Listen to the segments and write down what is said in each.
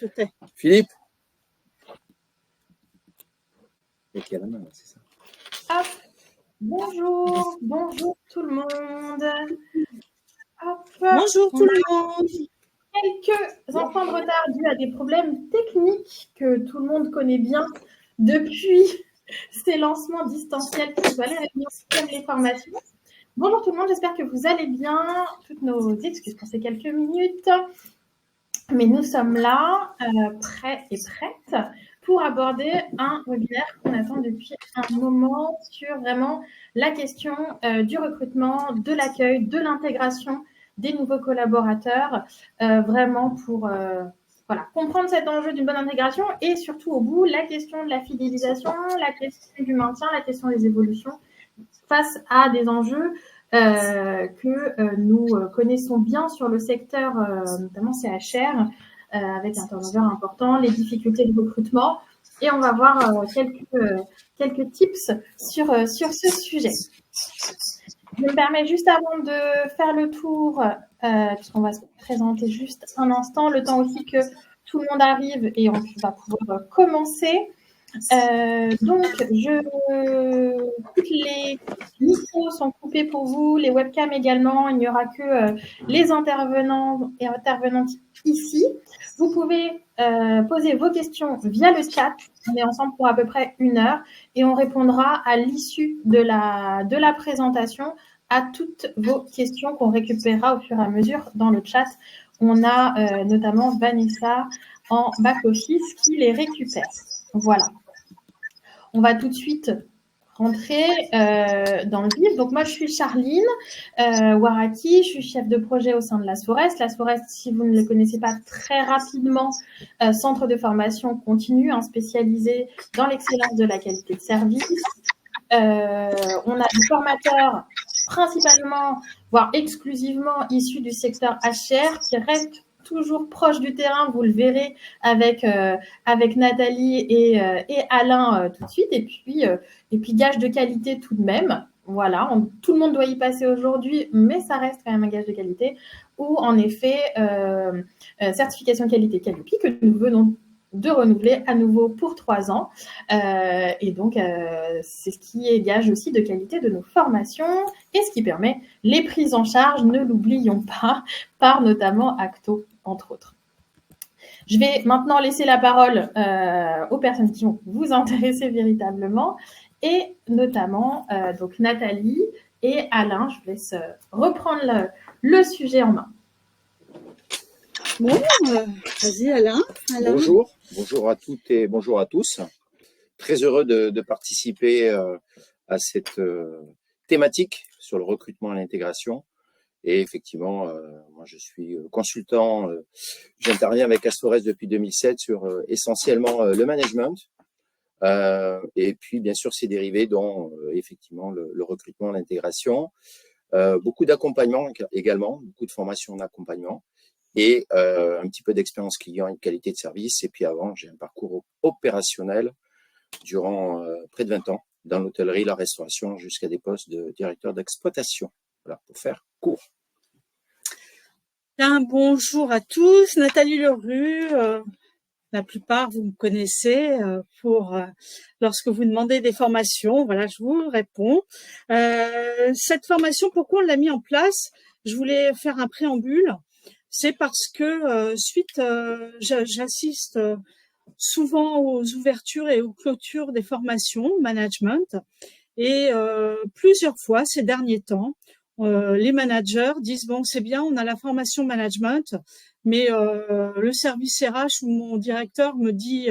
tout est. Philippe. Et qui a la main, c'est ça. Hop. Bonjour tout le monde. Hop. Bonjour tout le monde. Quelques instants de retard dus à des problèmes techniques que tout le monde connaît bien depuis ces lancements distanciels qui sont allés réunir les formations. Bonjour tout le monde, j'espère que vous allez bien. Toutes nos excuses pour ces quelques minutes. Mais nous sommes là, prêts et prêtes pour aborder un webinaire qu'on attend depuis un moment sur vraiment la question du recrutement, de l'accueil, de l'intégration des nouveaux collaborateurs, vraiment pour comprendre cet enjeu d'une bonne intégration et surtout au bout, la question de la fidélisation, la question du maintien, la question des évolutions face à des enjeux que nous connaissons bien sur le secteur, notamment CHR, avec un turnover important, les difficultés de recrutement. Et on va voir quelques tips sur ce sujet. Je me permets juste avant de faire le tour, puisqu'on va se présenter juste un instant, le temps aussi que tout le monde arrive et on va pouvoir commencer. Donc, toutes les micros sont coupés pour vous, les webcams également. Il n'y aura que les intervenants et intervenantes ici. Vous pouvez poser vos questions via le chat. On est ensemble pour à peu près 1 heure et on répondra à l'issue de la présentation à toutes vos questions qu'on récupérera au fur et à mesure dans le chat. On a notamment Vanessa en back-office qui les récupère. Voilà. On va tout de suite rentrer dans le vif. Donc, moi, je suis Charline Waraki, je suis chef de projet au sein de l'Asforest. L'Asforest, si vous ne le connaissez pas très rapidement, centre de formation continue, spécialisé dans l'excellence de la qualité de service. On a des formateurs principalement, voire exclusivement issus du secteur HR qui restent toujours proche du terrain, vous le verrez avec Nathalie et Alain tout de suite. Et puis gage de qualité tout de même. Voilà, tout le monde doit y passer aujourd'hui, mais ça reste quand même un gage de qualité. Ou en effet, certification qualité Qualiopi que nous venons de renouveler à nouveau pour 3 ans. Et donc, c'est ce qui est gage aussi de qualité de nos formations et ce qui permet les prises en charge, ne l'oublions pas, par notamment Acto, entre autres. Je vais maintenant laisser la parole aux personnes qui vont vous intéresser véritablement et notamment donc Nathalie et Alain. Je vous laisse reprendre le sujet en main. Bon, vas-y Alain. Bonjour à toutes et bonjour à tous. Très heureux de participer à cette thématique sur le recrutement et l'intégration. Et effectivement, moi je suis consultant, j'interviens avec Asforest depuis 2007 sur essentiellement le management et puis bien sûr ses dérivés dont effectivement le recrutement, l'intégration, beaucoup d'accompagnement également, beaucoup de formation d'accompagnement et un petit peu d'expérience client et de qualité de service. Et puis avant, j'ai un parcours opérationnel durant près de 20 ans dans l'hôtellerie, la restauration, jusqu'à des postes de directeur d'exploitation. Voilà, pour faire court. Un bonjour à tous, Nathalie Lerue. La plupart, vous me connaissez lorsque vous demandez des formations. Voilà, je vous réponds. Cette formation, pourquoi on l'a mis en place? Je voulais faire un préambule. C'est parce que j'assiste souvent aux ouvertures et aux clôtures des formations management et plusieurs fois ces derniers temps, les managers disent bon, c'est bien, on a la formation management, mais le service RH ou mon directeur me dit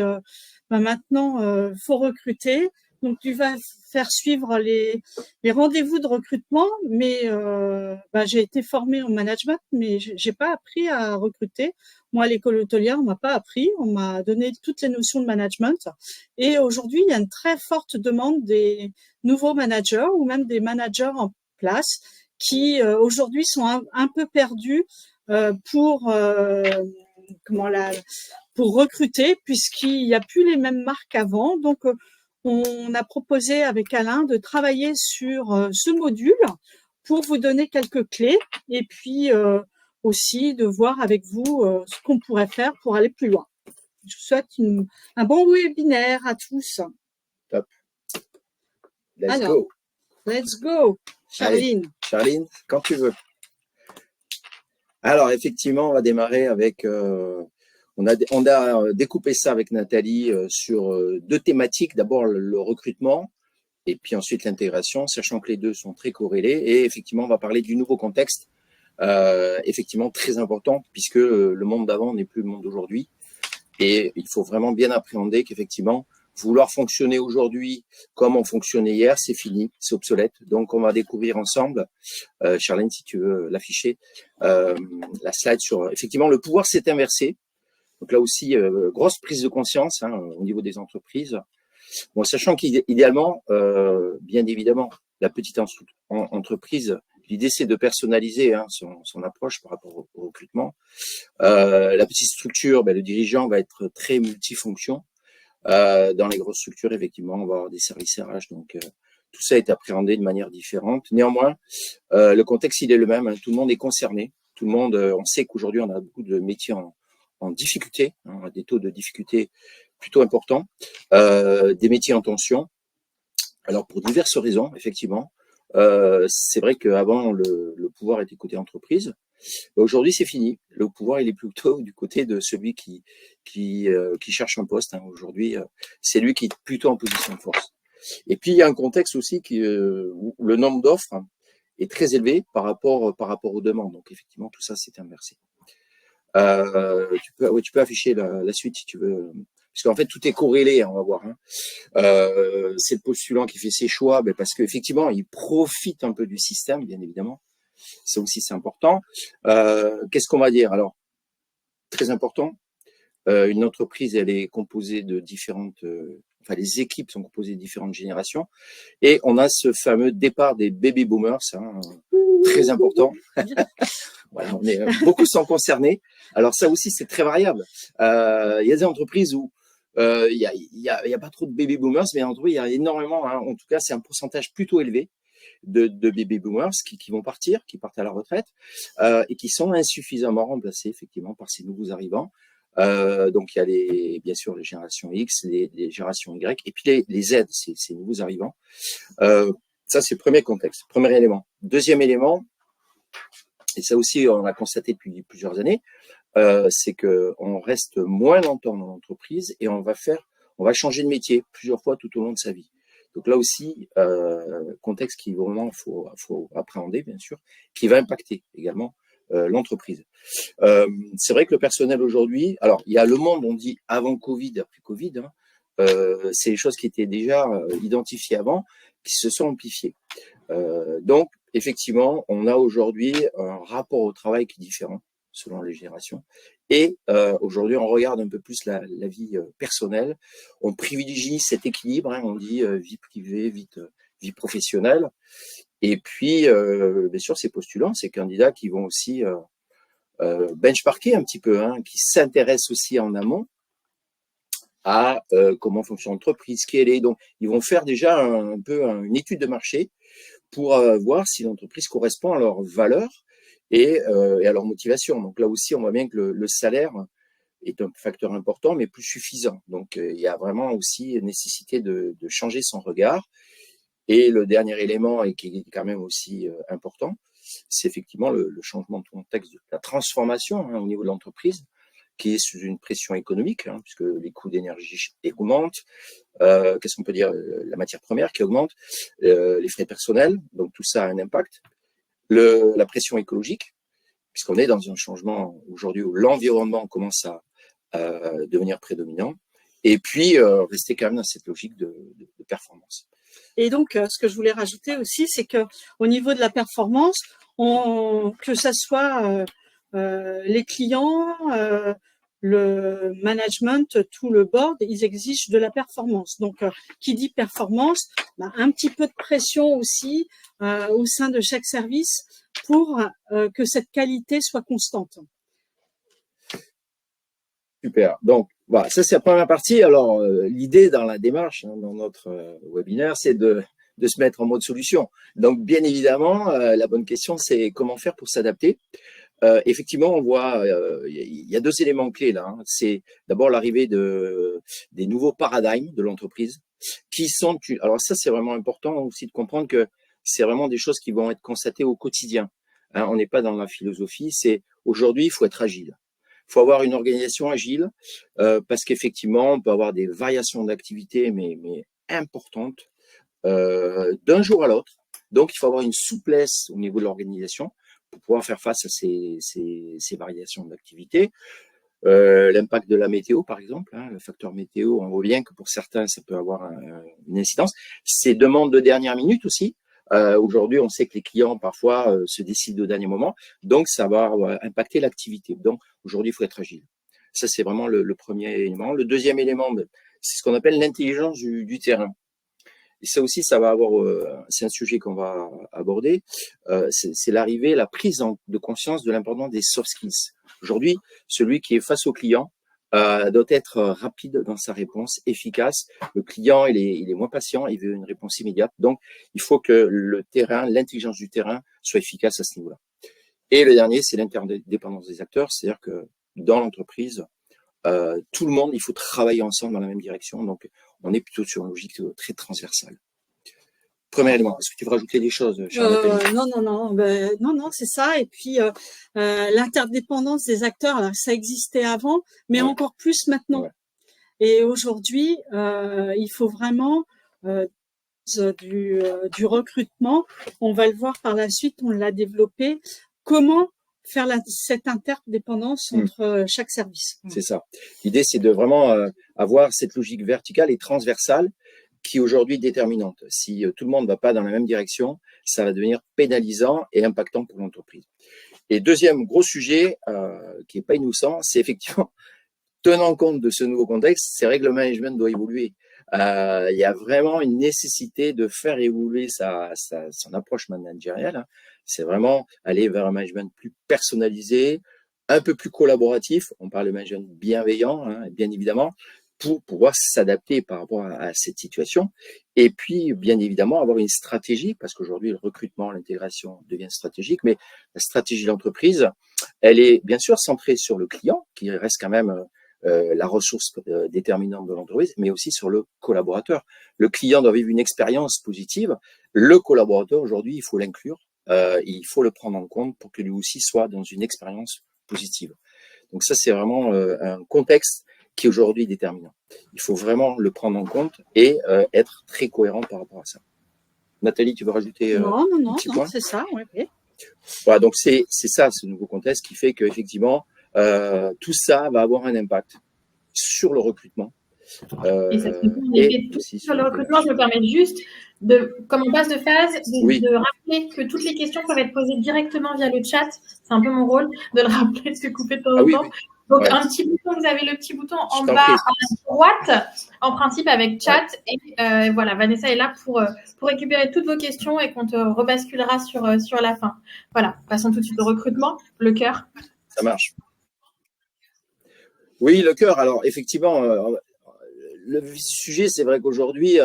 maintenant faut recruter, donc tu vas faire suivre les rendez-vous de recrutement, mais j'ai été formée en management, mais j'ai pas appris à recruter. Moi, à l'école hôtelière, on m'a pas appris, on m'a donné toutes les notions de management. Et aujourd'hui, il y a une très forte demande des nouveaux managers ou même des managers en place qui aujourd'hui sont un peu perdus pour recruter, puisqu'il n'y a plus les mêmes marques avant. Donc, on a proposé avec Alain de travailler sur ce module pour vous donner quelques clés et puis aussi de voir avec vous ce qu'on pourrait faire pour aller plus loin. Je vous souhaite un bon webinaire à tous. Top. Alors, Go. Let's go. Charline. Allez, Charline, quand tu veux. Alors, effectivement, on va démarrer avec… on a découpé ça avec Nathalie sur deux thématiques. D'abord, le recrutement et puis ensuite l'intégration, sachant que les deux sont très corrélés. Et effectivement, on va parler du nouveau contexte, effectivement très important, puisque le monde d'avant n'est plus le monde d'aujourd'hui. Et il faut vraiment bien appréhender qu'effectivement, vouloir fonctionner aujourd'hui comme on fonctionnait hier, c'est fini, c'est obsolète. Donc, on va découvrir ensemble, Charlène, si tu veux l'afficher, la slide sur… Effectivement, le pouvoir s'est inversé. Donc là aussi, grosse prise de conscience au niveau des entreprises. Bon, sachant qu'idéalement, bien évidemment, la petite entreprise, l'idée c'est de personnaliser son approche par rapport au recrutement. La petite structure, le dirigeant va être très multifonction. Dans les grosses structures, effectivement, on va avoir des services RH, donc tout ça est appréhendé de manière différente. Néanmoins, le contexte il est le même. Tout le monde est concerné. Tout le monde, on sait qu'aujourd'hui on a beaucoup de métiers en difficulté, des taux de difficulté plutôt importants, des métiers en tension. Alors pour diverses raisons, effectivement, c'est vrai qu'avant le pouvoir était côté entreprise. Aujourd'hui c'est fini. Le pouvoir il est plutôt du côté de celui qui cherche un poste. Aujourd'hui, c'est lui qui est plutôt en position de force. Et puis il y a un contexte aussi où le nombre d'offres est très élevé par rapport aux demandes. Donc effectivement tout ça s'est inversé. Tu peux afficher la suite si tu veux, parce qu'en fait tout est corrélé, on va voir. C'est le postulant qui fait ses choix, parce qu'effectivement il profite un peu du système, bien évidemment. Ça aussi c'est important. Qu'est-ce qu'on va dire? Alors très important, une entreprise elle est composée de différentes, les équipes sont composées de différentes générations, et on a ce fameux départ des baby boomers, très important. Voilà, beaucoup sont concernés. Alors ça aussi c'est très variable. Il y a des entreprises où il y a pas trop de baby boomers, mais en tout cas il y a énormément. En tout cas c'est un pourcentage plutôt élevé de baby boomers qui vont partir, qui partent à la retraite et qui sont insuffisamment remplacés effectivement par ces nouveaux arrivants. Donc il y a bien sûr les générations X, les générations Y, et puis les Z, ces nouveaux arrivants. Ça c'est le premier contexte, premier élément. Deuxième élément, et ça aussi on l'a constaté depuis plusieurs années, c'est que on reste moins longtemps dans l'entreprise et on va changer de métier plusieurs fois tout au long de sa vie. Donc là aussi, contexte qui vraiment faut appréhender bien sûr, qui va impacter également l'entreprise. C'est vrai que le personnel aujourd'hui, alors il y a le monde, on dit avant Covid, après Covid, c'est les choses qui étaient déjà identifiées avant, qui se sont amplifiées. Donc effectivement, on a aujourd'hui un rapport au travail qui est différent selon les générations. Et aujourd'hui, on regarde un peu plus la vie personnelle. On privilégie cet équilibre, on dit vie privée, vie professionnelle. Et puis, bien sûr, ces postulants, ces candidats qui vont aussi benchmarker un petit peu, qui s'intéressent aussi en amont à comment fonctionne l'entreprise, qui elle est. Donc, ils vont faire déjà un peu une étude de marché pour voir si l'entreprise correspond à leurs valeurs et à leur motivation. Donc là aussi, on voit bien que le salaire est un facteur important, mais plus suffisant. Donc il y a vraiment aussi nécessité de changer son regard. Et le dernier élément, et qui est quand même aussi important, c'est effectivement le changement de contexte, la transformation au niveau de l'entreprise, qui est sous une pression économique, puisque les coûts d'énergie augmentent. Qu'est-ce qu'on peut dire? La matière première qui augmente, les frais personnels, donc tout ça a un impact. La pression écologique, puisqu'on est dans un changement aujourd'hui où l'environnement commence à devenir prédominant, et puis rester quand même dans cette logique de performance. Et donc, ce que je voulais rajouter aussi, c'est que au niveau de la performance, que ça soit les clients, le management, tout le board, ils exigent de la performance. Donc, qui dit performance, un petit peu de pression aussi au sein de chaque service pour que cette qualité soit constante. Super. Donc, voilà, ça c'est la première partie. Alors, l'idée dans la démarche, dans notre webinaire, c'est de se mettre en mode solution. Donc, bien évidemment, la bonne question, c'est comment faire pour s'adapter. effectivement, on voit, il y a deux éléments clés là. Hein. C'est d'abord l'arrivée des nouveaux paradigmes de l'entreprise qui sont. Alors ça, c'est vraiment important aussi de comprendre que c'est vraiment des choses qui vont être constatées au quotidien. Hein, on n'est pas dans la philosophie. C'est aujourd'hui, il faut être agile. Il faut avoir une organisation agile parce qu'effectivement, on peut avoir des variations d'activité, mais importantes d'un jour à l'autre. Donc, il faut avoir une souplesse au niveau de l'organisation pour pouvoir faire face à ces variations d'activité. L'impact de la météo, par exemple, hein, le facteur météo, on voit bien que pour certains, ça peut avoir une incidence. Ces demandes de dernière minute aussi. Aujourd'hui, on sait que les clients, parfois, se décident au dernier moment. Donc, ça va impacter l'activité. Donc, aujourd'hui, il faut être agile. Ça, c'est vraiment le premier élément. Le deuxième élément, c'est ce qu'on appelle l'intelligence du terrain. Et ça aussi, ça va avoir, c'est un sujet qu'on va aborder, c'est l'arrivée, la prise de conscience de l'importance des soft skills. Aujourd'hui, celui qui est face au client doit être rapide dans sa réponse, efficace. Le client, il est moins patient, il veut une réponse immédiate. Donc, il faut que le terrain, l'intelligence du terrain soit efficace à ce niveau-là. Et le dernier, c'est l'interdépendance des acteurs, c'est-à-dire que dans l'entreprise, tout le monde, il faut travailler ensemble dans la même direction. Donc, on est plutôt sur une logique très transversale. Premier élément, est-ce que tu veux rajouter des choses, Nathalie? Non, c'est ça. Et puis, l'interdépendance des acteurs, alors, ça existait avant, mais encore plus maintenant. Ouais. Et aujourd'hui, il faut vraiment du recrutement. On va le voir par la suite, on l'a développé. Comment faire cette interdépendance entre chaque service. C'est ça. L'idée, c'est de vraiment avoir cette logique verticale et transversale qui est aujourd'hui déterminante. Si tout le monde ne va pas dans la même direction, ça va devenir pénalisant et impactant pour l'entreprise. Et deuxième gros sujet qui n'est pas innocent, c'est effectivement, tenant compte de ce nouveau contexte, c'est vrai que le management doit évoluer. Il y a vraiment une nécessité de faire évoluer son approche managériale. Hein. C'est vraiment aller vers un management plus personnalisé, un peu plus collaboratif. On parle de management bienveillant, hein, bien évidemment, pour pouvoir s'adapter par rapport à cette situation. Et puis, bien évidemment, avoir une stratégie, parce qu'aujourd'hui, le recrutement, l'intégration devient stratégique, mais la stratégie de l'entreprise, elle est bien sûr centrée sur le client, qui reste quand même la ressource déterminante de l'entreprise, mais aussi sur le collaborateur. Le client doit vivre une expérience positive. Le collaborateur, aujourd'hui, il faut l'inclure, il faut le prendre en compte pour que lui aussi soit dans une expérience positive. Donc ça, c'est vraiment un contexte qui est aujourd'hui déterminant. Il faut vraiment le prendre en compte et être très cohérent par rapport à ça. Nathalie, tu veux rajouter Non, point c'est ça, oui. Voilà, donc c'est ça, ce nouveau contexte qui fait qu'effectivement, tout ça va avoir un impact sur le recrutement. Et ça se aussi sur le recrutement, je me permets juste, comme on passe de phase, de rappeler que toutes les questions peuvent être posées directement via le chat. C'est un peu mon rôle de le rappeler, de se couper de temps en temps. Donc, un petit bouton, vous avez le petit bouton en bas à droite, en principe avec chat. Ouais. Et voilà, Vanessa est là pour récupérer toutes vos questions et qu'on te rebasculera sur la fin. Voilà, passons tout de suite au recrutement, le cœur. Ça marche. Oui, le cœur. Alors, effectivement, le sujet, c'est vrai qu'aujourd'hui,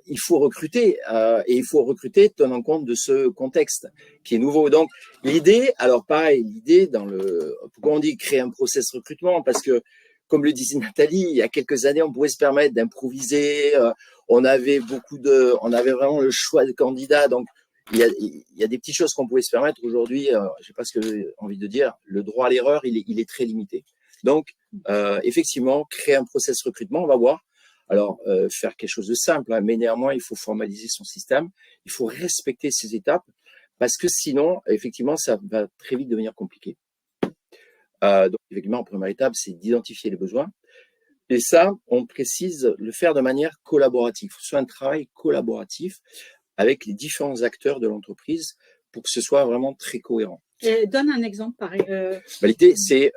il faut recruter et il faut recruter tenant compte de ce contexte qui est nouveau. Donc, l'idée, alors pareil, l'idée pourquoi on dit créer un process recrutement? Parce que, comme le disait Nathalie, il y a quelques années, on pouvait se permettre d'improviser. On avait vraiment le choix de candidats. Donc, il y a des petites choses qu'on pouvait se permettre. Aujourd'hui, je sais pas ce que j'ai envie de dire, le droit à l'erreur, il est très limité. Donc, effectivement, créer un process recrutement, on va voir. Alors, faire quelque chose de simple, hein, mais néanmoins, il faut formaliser son système, il faut respecter ces étapes, parce que sinon, effectivement, ça va très vite devenir compliqué. Donc, effectivement, en première étape, c'est d'identifier les besoins. Et ça, on précise le faire de manière collaborative, soit un travail collaboratif avec les différents acteurs de l'entreprise pour que ce soit vraiment très cohérent. Et donne un exemple, pareil. L'idée, c'est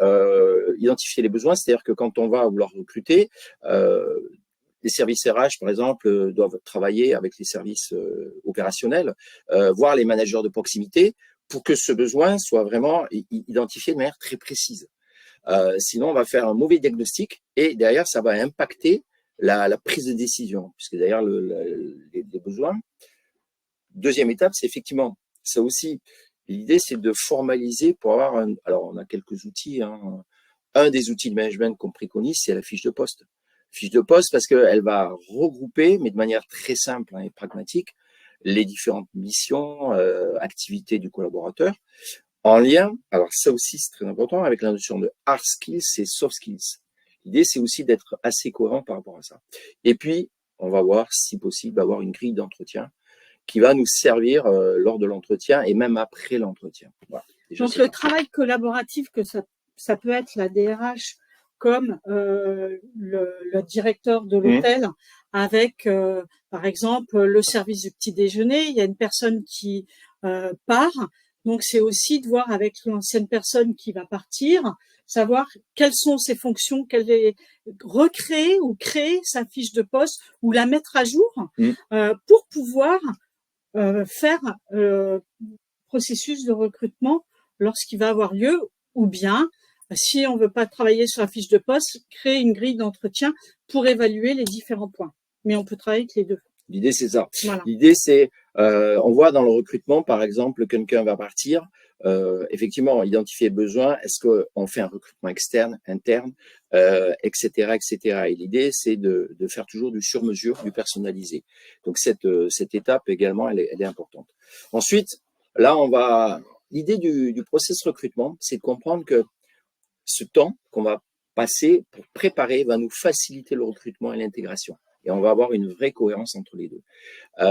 identifier les besoins, c'est-à-dire que quand on va vouloir recruter, les services RH, par exemple, doivent travailler avec les services opérationnels, voire les managers de proximité, pour que ce besoin soit vraiment identifié de manière très précise. Sinon, on va faire un mauvais diagnostic et derrière, ça va impacter la prise de décision, puisque derrière les besoins. Deuxième étape, c'est effectivement, ça aussi, L'idée, c'est de formaliser pour avoir alors, on a quelques outils, hein. Un des outils de management qu'on préconise, c'est la fiche de poste. Fiche de poste parce qu'elle va regrouper, mais de manière très simple, hein, et pragmatique, les différentes missions, activités du collaborateur, en lien, alors ça aussi c'est très important, avec la notion de hard skills et soft skills. L'idée, c'est aussi d'être assez cohérent par rapport à ça. Et puis, on va voir, si possible, avoir une grille d'entretien qui va nous servir lors de l'entretien et même après l'entretien. Voilà. Déjà, Donc, le travail collaboratif, que ça peut être la DRH comme le directeur de l'hôtel, avec, par exemple, le service du petit déjeuner. Il y a une personne qui part. Donc, c'est aussi de voir avec l'ancienne personne qui va partir, savoir quelles sont ses fonctions, recréer ou créer sa fiche de poste ou la mettre à jour pour pouvoir faire processus de recrutement lorsqu'il va avoir lieu, ou bien, si on veut pas travailler sur la fiche de poste, créer une grille d'entretien pour évaluer les différents points. Mais on peut travailler avec les deux. L'idée, c'est ça. Voilà. L'idée, c'est, on voit dans le recrutement, par exemple, quelqu'un va partir, effectivement, identifier les besoins, est-ce qu'on fait un recrutement externe, interne, etc., etc. Et l'idée, c'est de faire toujours du sur-mesure, du personnalisé. Donc, cette étape également, elle est importante. Ensuite, là, l'idée du process recrutement, c'est de comprendre que ce temps qu'on va passer pour préparer va nous faciliter le recrutement et l'intégration. Et on va avoir une vraie cohérence entre les deux.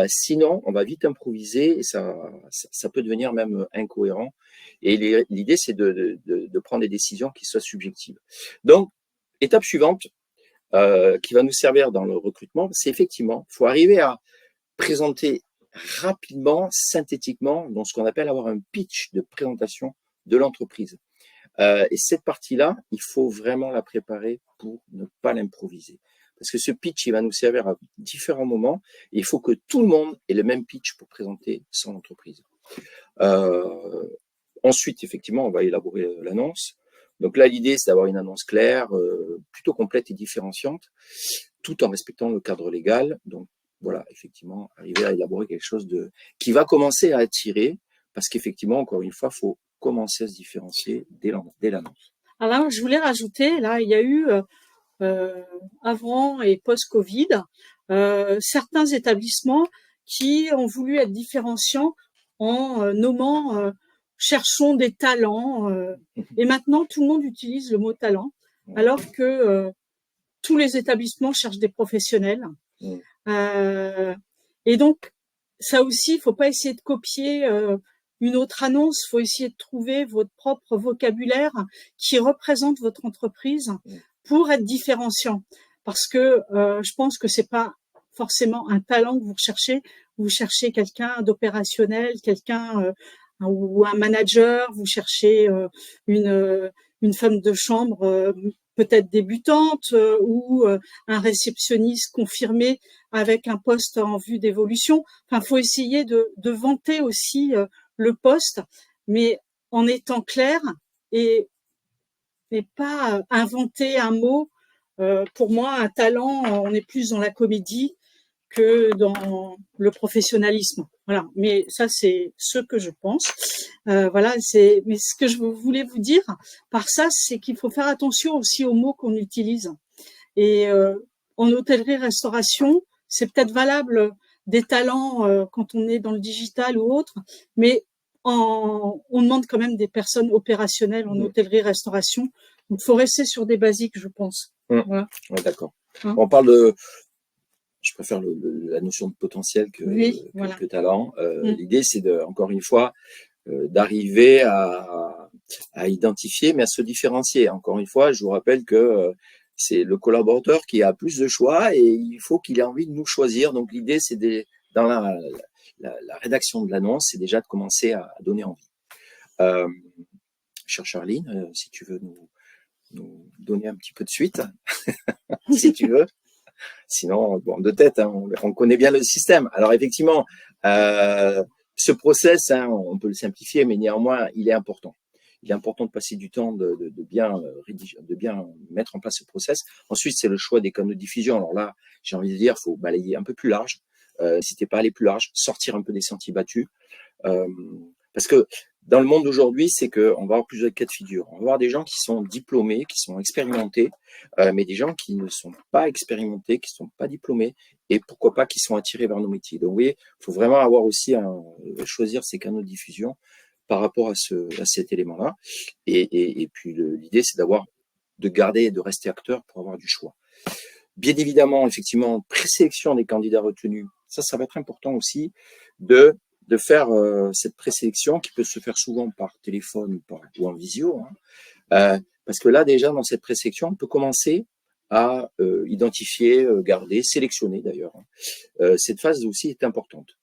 Sinon, on va vite improviser et ça peut devenir même incohérent. Et l'idée, c'est de prendre des décisions qui soient subjectives. Donc, étape suivante qui va nous servir dans le recrutement, c'est effectivement, il faut arriver à présenter rapidement, synthétiquement, dans ce qu'on appelle avoir un pitch de présentation de l'entreprise. Et cette partie-là, il faut vraiment la préparer pour ne pas l'improviser. Parce que ce pitch, il va nous servir à différents moments. Et il faut que tout le monde ait le même pitch pour présenter son entreprise. Ensuite, effectivement, on va élaborer l'annonce. Donc là, l'idée, c'est d'avoir une annonce claire, plutôt complète et différenciante, tout en respectant le cadre légal. Donc voilà, effectivement, arriver à élaborer quelque chose qui va commencer à attirer, parce qu'effectivement, encore une fois, il faut commencer à se différencier dès l'annonce. Alors, je voulais rajouter, là, il y a eu avant et post-Covid, certains établissements qui ont voulu être différenciants en nommant cherchons des talents. Et maintenant, tout le monde utilise le mot talent, alors que tous les établissements cherchent des professionnels. Et donc, ça aussi, il faut pas essayer de copier une autre annonce, il faut essayer de trouver votre propre vocabulaire qui représente votre entreprise pour être différenciant. Parce que je pense que c'est pas forcément un talent que vous cherchez quelqu'un d'opérationnel, quelqu'un ou un manager, vous cherchez une femme de chambre peut-être débutante ou un réceptionniste confirmé avec un poste en vue d'évolution. Enfin, faut essayer de vanter aussi le poste, mais en étant clair et pas inventer un mot. Pour moi, un talent, on est plus dans la comédie que dans le professionnalisme. Voilà. Mais ça, c'est ce que je pense. Voilà. Mais ce que je voulais vous dire par ça, c'est qu'il faut faire attention aussi aux mots qu'on utilise. Et en hôtellerie-restauration, c'est peut-être valable des talents quand on est dans le digital ou autre, mais on demande quand même des personnes opérationnelles en hôtellerie-restauration. Donc, il faut rester sur des basiques, je pense. Voilà. Ouais, d'accord. On parle je préfère la notion de potentiel que talent. L'idée, c'est encore une fois, d'arriver à identifier, mais à se différencier. Encore une fois, je vous rappelle que c'est le collaborateur qui a plus de choix et il faut qu'il ait envie de nous choisir. Donc, l'idée, c'est dans la rédaction de l'annonce, c'est déjà de commencer à donner envie. Chère Charline, si tu veux nous donner un petit peu de suite, si tu veux. Sinon, bon, de tête, hein, on connaît bien le système. Alors effectivement, ce process, hein, on peut le simplifier, mais néanmoins, il est important. Il est important de passer du temps de bien rédiger, de bien mettre en place ce process. Ensuite, c'est le choix des canaux de diffusion. Alors là, j'ai envie de dire, faut balayer un peu plus large. N'hésitez pas à aller plus large, sortir un peu des sentiers battus, parce que dans le monde d'aujourd'hui, c'est qu'on va avoir plusieurs cas de figure. On va avoir des gens qui sont diplômés, qui sont expérimentés, mais des gens qui ne sont pas expérimentés, qui ne sont pas diplômés, et pourquoi pas qui sont attirés vers nos métiers. Donc, vous voyez, il faut vraiment avoir aussi choisir ses canaux de diffusion par rapport à cet élément-là. Et puis, l'idée, c'est de garder et de rester acteur pour avoir du choix. Bien évidemment, effectivement, présélection des candidats retenus. Ça va être important aussi de faire cette présélection qui peut se faire souvent par téléphone ou en visio. Parce que là, déjà, dans cette présélection, on peut commencer à identifier, garder, sélectionner d'ailleurs. Cette phase aussi est importante.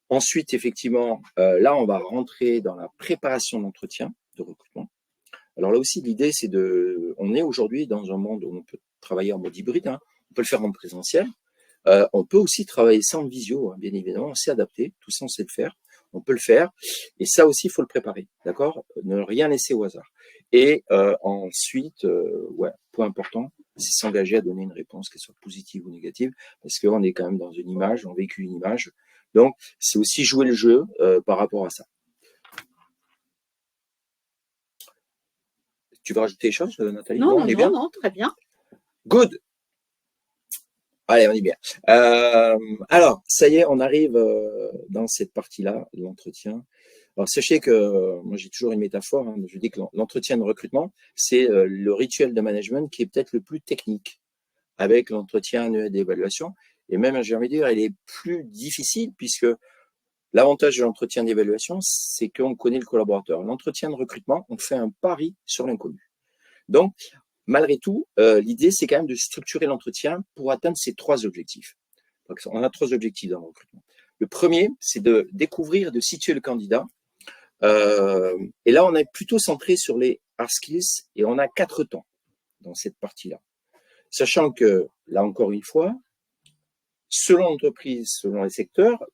Ensuite, effectivement, là, on va rentrer dans la préparation d'entretien de recrutement. Alors là aussi, l'idée, c'est on est aujourd'hui dans un monde où on peut travailler en mode hybride, on peut le faire en présentiel, on peut aussi travailler ça en visio, bien évidemment, on sait adapter, tout ça on sait le faire, on peut le faire, et ça aussi, il faut le préparer, d'accord? Ne rien laisser au hasard. Et ensuite, point important, c'est s'engager à donner une réponse, qu'elle soit positive ou négative, parce qu'on est quand même dans une image, on véhicule une image, donc c'est aussi jouer le jeu par rapport à ça. Tu veux rajouter des choses, Nathalie? Non, très bien. Good. Allez, on est bien. Alors, ça y est, on arrive dans cette partie-là de l'entretien. Alors, sachez que moi, j'ai toujours une métaphore. Je dis que l'entretien de recrutement, c'est le rituel de management qui est peut-être le plus technique, avec l'entretien annuel d'évaluation. Et même, j'ai envie de dire, il est plus difficile puisque l'avantage de l'entretien d'évaluation, c'est qu'on connaît le collaborateur. L'entretien de recrutement, on fait un pari sur l'inconnu. Donc, malgré tout, l'idée, c'est quand même de structurer l'entretien pour atteindre ces 3 objectifs. Donc, on a 3 objectifs dans le recrutement. Le premier, c'est de découvrir, de situer le candidat. Et là, on est plutôt centré sur les hard skills et on a 4 temps dans cette partie-là. Sachant que, là encore une fois, selon l'entreprise, selon les secteurs,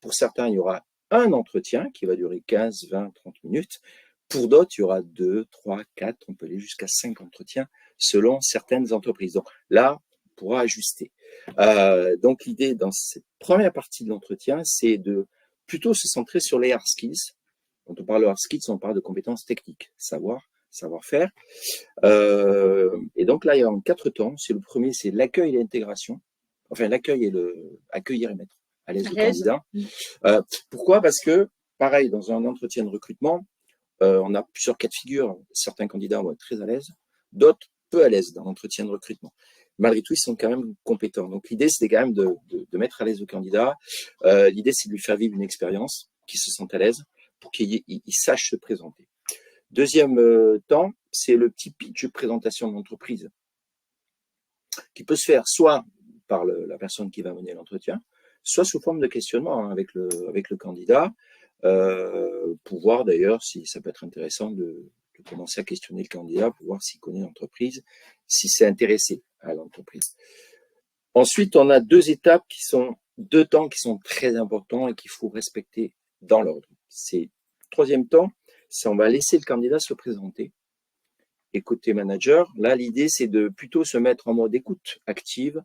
pour certains, il y aura un entretien qui va durer 15, 20, 30 minutes. Pour d'autres, il y aura 2, 3, 4, on peut aller jusqu'à 5 entretiens selon certaines entreprises. Donc là, on pourra ajuster. Donc l'idée dans cette première partie de l'entretien, c'est de plutôt se centrer sur les hard skills. Quand on parle de hard skills, on parle de compétences techniques, savoir-faire. Et donc là, il y a 4 temps. C'est le premier, c'est l'accueil et l'intégration. Enfin, l'accueil et accueillir et mettre à l'aise le candidat. Pourquoi? Parce que, pareil, dans un entretien de recrutement, on a plusieurs cas de figure. Certains candidats vont être très à l'aise, d'autres peu à l'aise dans l'entretien de recrutement. Malgré tout, ils sont quand même compétents. Donc, l'idée, c'était quand même de mettre à l'aise le candidat. L'idée, c'est de lui faire vivre une expérience, qu'il se sente à l'aise, pour qu'il sache se présenter. Deuxième temps, c'est le petit pitch de présentation de l'entreprise, qui peut se faire soit par la personne qui va mener l'entretien, soit sous forme de questionnement avec le candidat, pour voir d'ailleurs si ça peut être intéressant de commencer à questionner le candidat pour voir s'il connaît l'entreprise, s'il s'est intéressé à l'entreprise. Ensuite, on a 2 étapes qui sont 2 temps qui sont très importants et qu'il faut respecter dans l'ordre. C'est troisième temps, c'est on va laisser le candidat se présenter. Et côté manager, là, l'idée, c'est de plutôt se mettre en mode écoute active,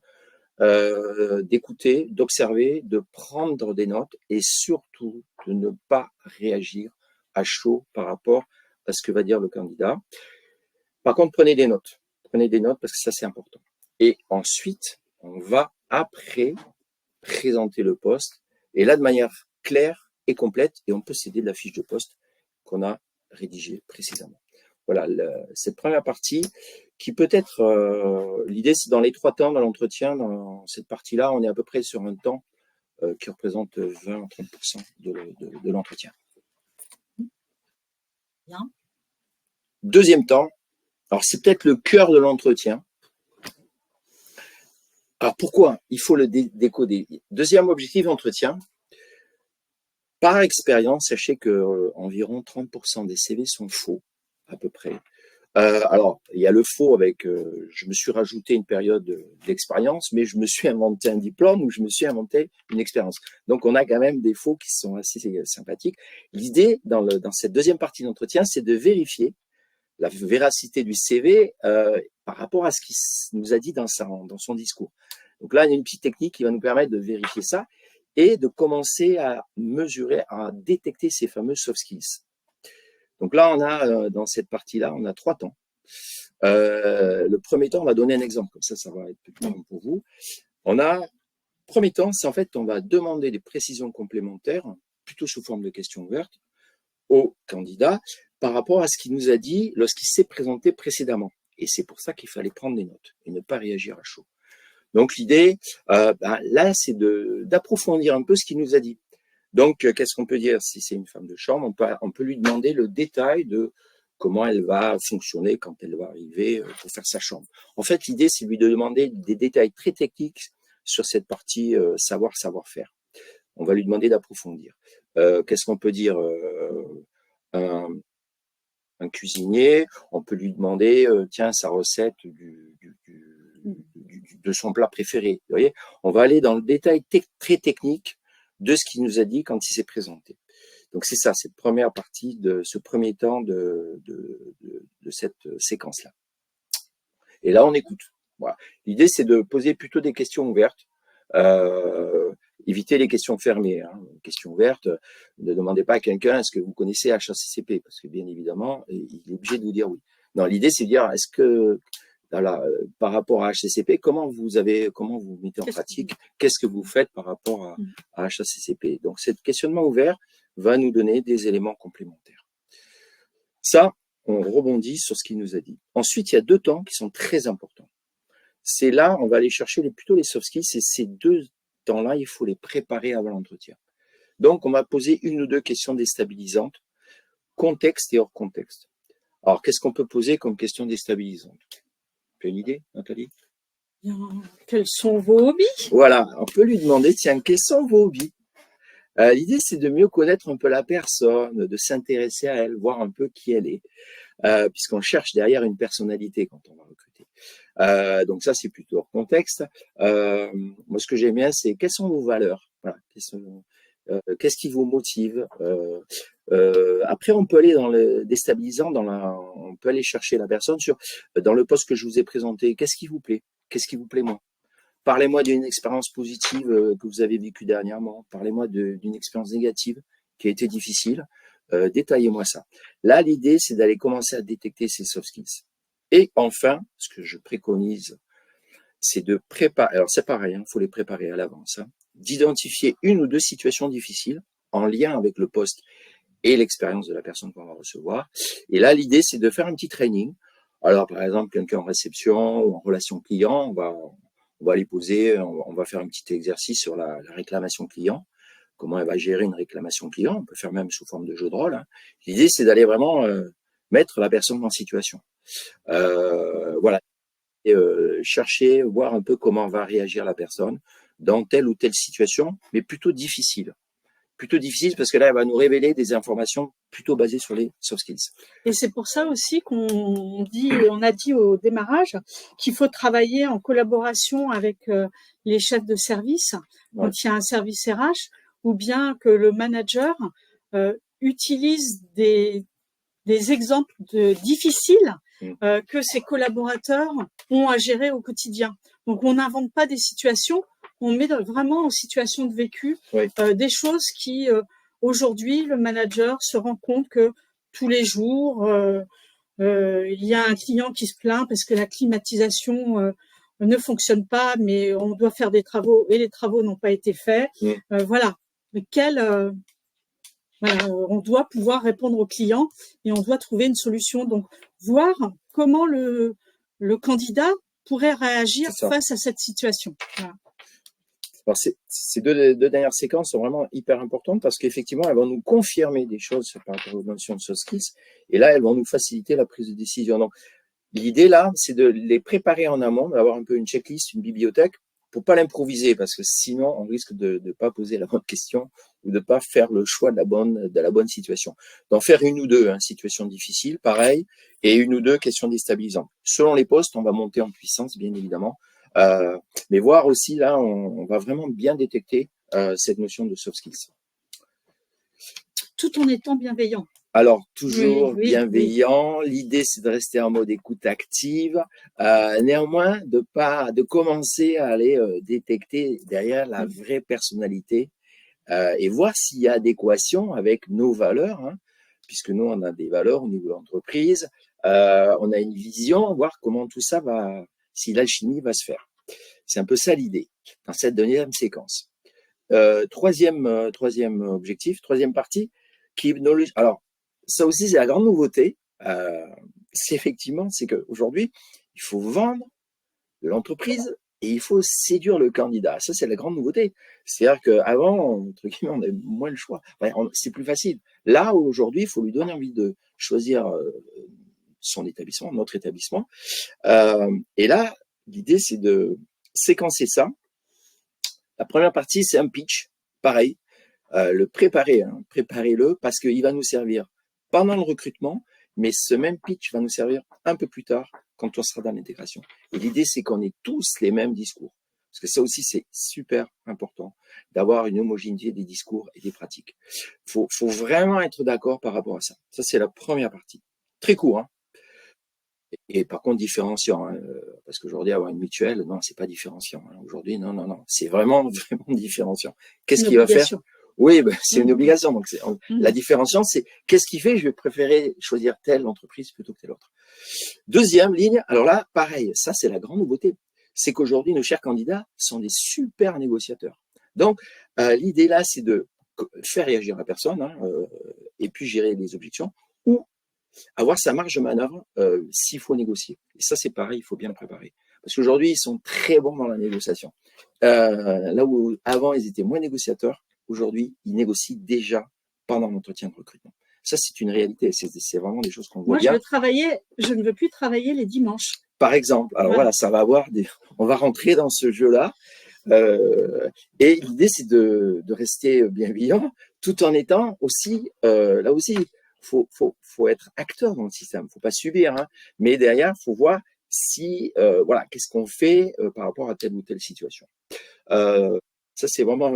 d'écouter, d'observer, de prendre des notes et surtout de ne pas réagir à chaud par rapport à ce que va dire le candidat. Par contre, prenez des notes parce que ça c'est important. Et ensuite, on va après présenter le poste et là de manière claire et complète et on peut s'aider de la fiche de poste qu'on a rédigée précédemment. Voilà, cette première partie qui peut être, l'idée c'est dans les 3 temps de l'entretien, dans cette partie-là, on est à peu près sur un temps qui représente 20 à 30% de l'entretien. Bien. Deuxième temps, alors c'est peut-être le cœur de l'entretien. Alors pourquoi? Il faut le décoder. Deuxième objectif d'entretien, par expérience, sachez que environ 30% des CV sont faux, à peu près. Alors, il y a le faux avec, je me suis rajouté une période d'expérience, mais je me suis inventé un diplôme ou je me suis inventé une expérience. Donc, on a quand même des faux qui sont assez sympathiques. L'idée, dans cette deuxième partie d'entretien, c'est de vérifier la véracité du CV par rapport à ce qu'il nous a dit dans son discours. Donc là, il y a une petite technique qui va nous permettre de vérifier ça et de commencer à mesurer, à détecter ces fameux soft skills. Donc là, on a dans cette partie-là, on a 3 temps. Le premier temps, on va donner un exemple, comme ça va être plus clair pour vous. Premier temps, c'est en fait, on va demander des précisions complémentaires, plutôt sous forme de questions ouvertes, au candidat par rapport à ce qu'il nous a dit lorsqu'il s'est présenté précédemment. Et c'est pour ça qu'il fallait prendre des notes et ne pas réagir à chaud. Donc l'idée, là, c'est d'approfondir un peu ce qu'il nous a dit. Donc, qu'est-ce qu'on peut dire? Si c'est une femme de chambre, on peut lui demander le détail de comment elle va fonctionner quand elle va arriver pour faire sa chambre. En fait, l'idée, c'est lui de demander des détails très techniques sur cette partie savoir-faire. On va lui demander d'approfondir. Qu'est-ce qu'on peut dire? Un cuisinier, on peut lui demander, tiens, sa recette de son plat préféré. Vous voyez, on va aller dans le détail très technique de ce qu'il nous a dit quand il s'est présenté. Donc c'est ça, cette première partie de ce premier temps de cette séquence-là. Et là, on écoute. Voilà. L'idée, c'est de poser plutôt des questions ouvertes. Éviter les questions fermées. Questions ouvertes, ne demandez pas à quelqu'un est-ce que vous connaissez HACCP, parce que bien évidemment, il est obligé de vous dire oui. Non, l'idée, c'est de dire est-ce que par rapport à HACCP, comment vous mettez en pratique, qu'est-ce que vous faites par rapport à HACCP. Donc, ce questionnement ouvert va nous donner des éléments complémentaires. Ça, on rebondit sur ce qu'il nous a dit. Ensuite, il y a 2 temps qui sont très importants. C'est là, on va aller chercher plutôt les soft skills, et ces 2 temps-là, il faut les préparer avant l'entretien. Donc, on va poser 1 ou 2 questions déstabilisantes, contexte et hors contexte. Alors, qu'est-ce qu'on peut poser comme question déstabilisante? Tu as une idée, Nathalie? Quels sont vos hobbies? Voilà, on peut lui demander, tiens, quels sont vos hobbies? L'idée, c'est de mieux connaître un peu la personne, de s'intéresser à elle, voir un peu qui elle est, puisqu'on cherche derrière une personnalité quand on va recruter. Donc ça, c'est plutôt hors contexte. Moi, ce que j'aime bien, c'est quelles sont vos valeurs? Voilà, qu'est-ce qui vous motive? Après, on peut aller dans le déstabilisant, on peut aller chercher la personne dans le poste que je vous ai présenté. Qu'est-ce qui vous plaît? Qu'est-ce qui vous plaît moins? Parlez-moi d'une expérience positive que vous avez vécue dernièrement. Parlez-moi d'une expérience négative qui a été difficile. Détaillez-moi ça. Là, l'idée, c'est d'aller commencer à détecter ces soft skills. Et enfin, ce que je préconise, c'est de préparer. Alors, c'est pareil, faut les préparer à l'avance. D'identifier 1 ou 2 situations difficiles en lien avec le poste et l'expérience de la personne qu'on va recevoir. Et là, l'idée, c'est de faire un petit training. Alors, par exemple, quelqu'un en réception ou en relation client, on va aller poser, on va faire un petit exercice sur la réclamation client. Comment elle va gérer une réclamation client. On peut faire même sous forme de jeu de rôle. L'idée, c'est d'aller vraiment mettre la personne en situation. Voilà. Et, chercher, voir un peu comment va réagir la personne dans telle ou telle situation, mais plutôt difficile. Plutôt difficile parce que là, elle va nous révéler des informations plutôt basées sur les soft skills. Et c'est pour ça aussi on a dit au démarrage qu'il faut travailler en collaboration avec les chefs de service quand il y a un service RH, ou bien que le manager utilise des exemples difficiles que ses collaborateurs ont à gérer au quotidien. Donc, on n'invente pas des situations, on met vraiment en situation de vécu des choses qui, aujourd'hui, le manager se rend compte que tous les jours, il y a un client qui se plaint parce que la climatisation ne fonctionne pas, mais on doit faire des travaux et les travaux n'ont pas été faits. Voilà. On doit pouvoir répondre aux clients et on doit trouver une solution. Donc, voir comment le candidat pourrait réagir face à cette situation. Voilà. Alors, ces 2 dernières séquences sont vraiment hyper importantes parce qu'effectivement, elles vont nous confirmer des choses par rapport aux notions de soft skills. Et là, elles vont nous faciliter la prise de décision. Donc, l'idée là, c'est de les préparer en amont, d'avoir un peu une checklist, une bibliothèque, pour pas l'improviser, parce que sinon, on risque de ne pas poser la bonne question ou de pas faire le choix de la bonne situation. D'en faire 1 ou 2 situations difficiles, pareil, et 1 ou 2 questions déstabilisantes. Selon les postes, on va monter en puissance, bien évidemment. Mais voir aussi, là, on va vraiment bien détecter cette notion de soft skills. Tout en étant bienveillant. Alors, toujours bienveillant. L'idée, c'est de rester en mode écoute active. Néanmoins, de commencer à aller détecter derrière la vraie personnalité et voir s'il y a adéquation avec nos valeurs. puisque nous, on a des valeurs au niveau de l'entreprise, on a une vision, voir comment tout ça va, si l'alchimie va se faire. C'est un peu ça l'idée, dans cette deuxième séquence. Troisième objectif, troisième partie, alors, ça aussi, c'est la grande nouveauté. C'est effectivement, c'est qu'aujourd'hui, il faut vendre de l'entreprise et il faut séduire le candidat. Ça, c'est la grande nouveauté. C'est-à-dire qu'avant, entre guillemets, on avait moins le choix. C'est plus facile. Là, aujourd'hui, il faut lui donner envie de choisir son établissement, notre établissement. Et là, l'idée, c'est de séquencer ça. La première partie, c'est un pitch. Pareil, le préparer, préparez-le parce qu'il va nous servir pendant le recrutement, mais ce même pitch va nous servir un peu plus tard quand on sera dans l'intégration. Et l'idée, c'est qu'on ait tous les mêmes discours. Parce que ça aussi, c'est super important d'avoir une homogénéité des discours et des pratiques. Faut vraiment être d'accord par rapport à ça. Ça, c'est la première partie. Très court, hein. Et par contre, différenciant, hein, parce qu'aujourd'hui, avoir une mutuelle, non, c'est pas différenciant. Hein. Aujourd'hui, non, c'est vraiment différenciant. Qu'est-ce qu'il va faire? Oui, ben, c'est une obligation. Donc, la différenciation, c'est qu'est-ce qui fait? Je vais préférer choisir telle entreprise plutôt que telle autre. Deuxième ligne, alors là, pareil, ça, c'est la grande nouveauté. C'est qu'aujourd'hui, nos chers candidats sont des super négociateurs. Donc, l'idée là, c'est de faire réagir la personne, hein, et puis gérer les objections, ou avoir sa marge de manœuvre s'il faut négocier. Et ça, c'est pareil, il faut bien le préparer. Parce qu'aujourd'hui, ils sont très bons dans la négociation. Là où avant, ils étaient moins négociateurs, aujourd'hui, ils négocient déjà pendant l'entretien de recrutement. Ça, c'est une réalité. C'est vraiment des choses qu'on voit bien. Je ne veux plus travailler les dimanches. Par exemple. Alors voilà, ça va avoir on va rentrer dans ce jeu-là. Et l'idée, c'est de rester bienveillant tout en étant aussi, là aussi, faut être acteur dans le système. Faut pas subir, hein. Mais derrière, faut voir si, voilà, qu'est-ce qu'on fait par rapport à telle ou telle situation. Ça, c'est vraiment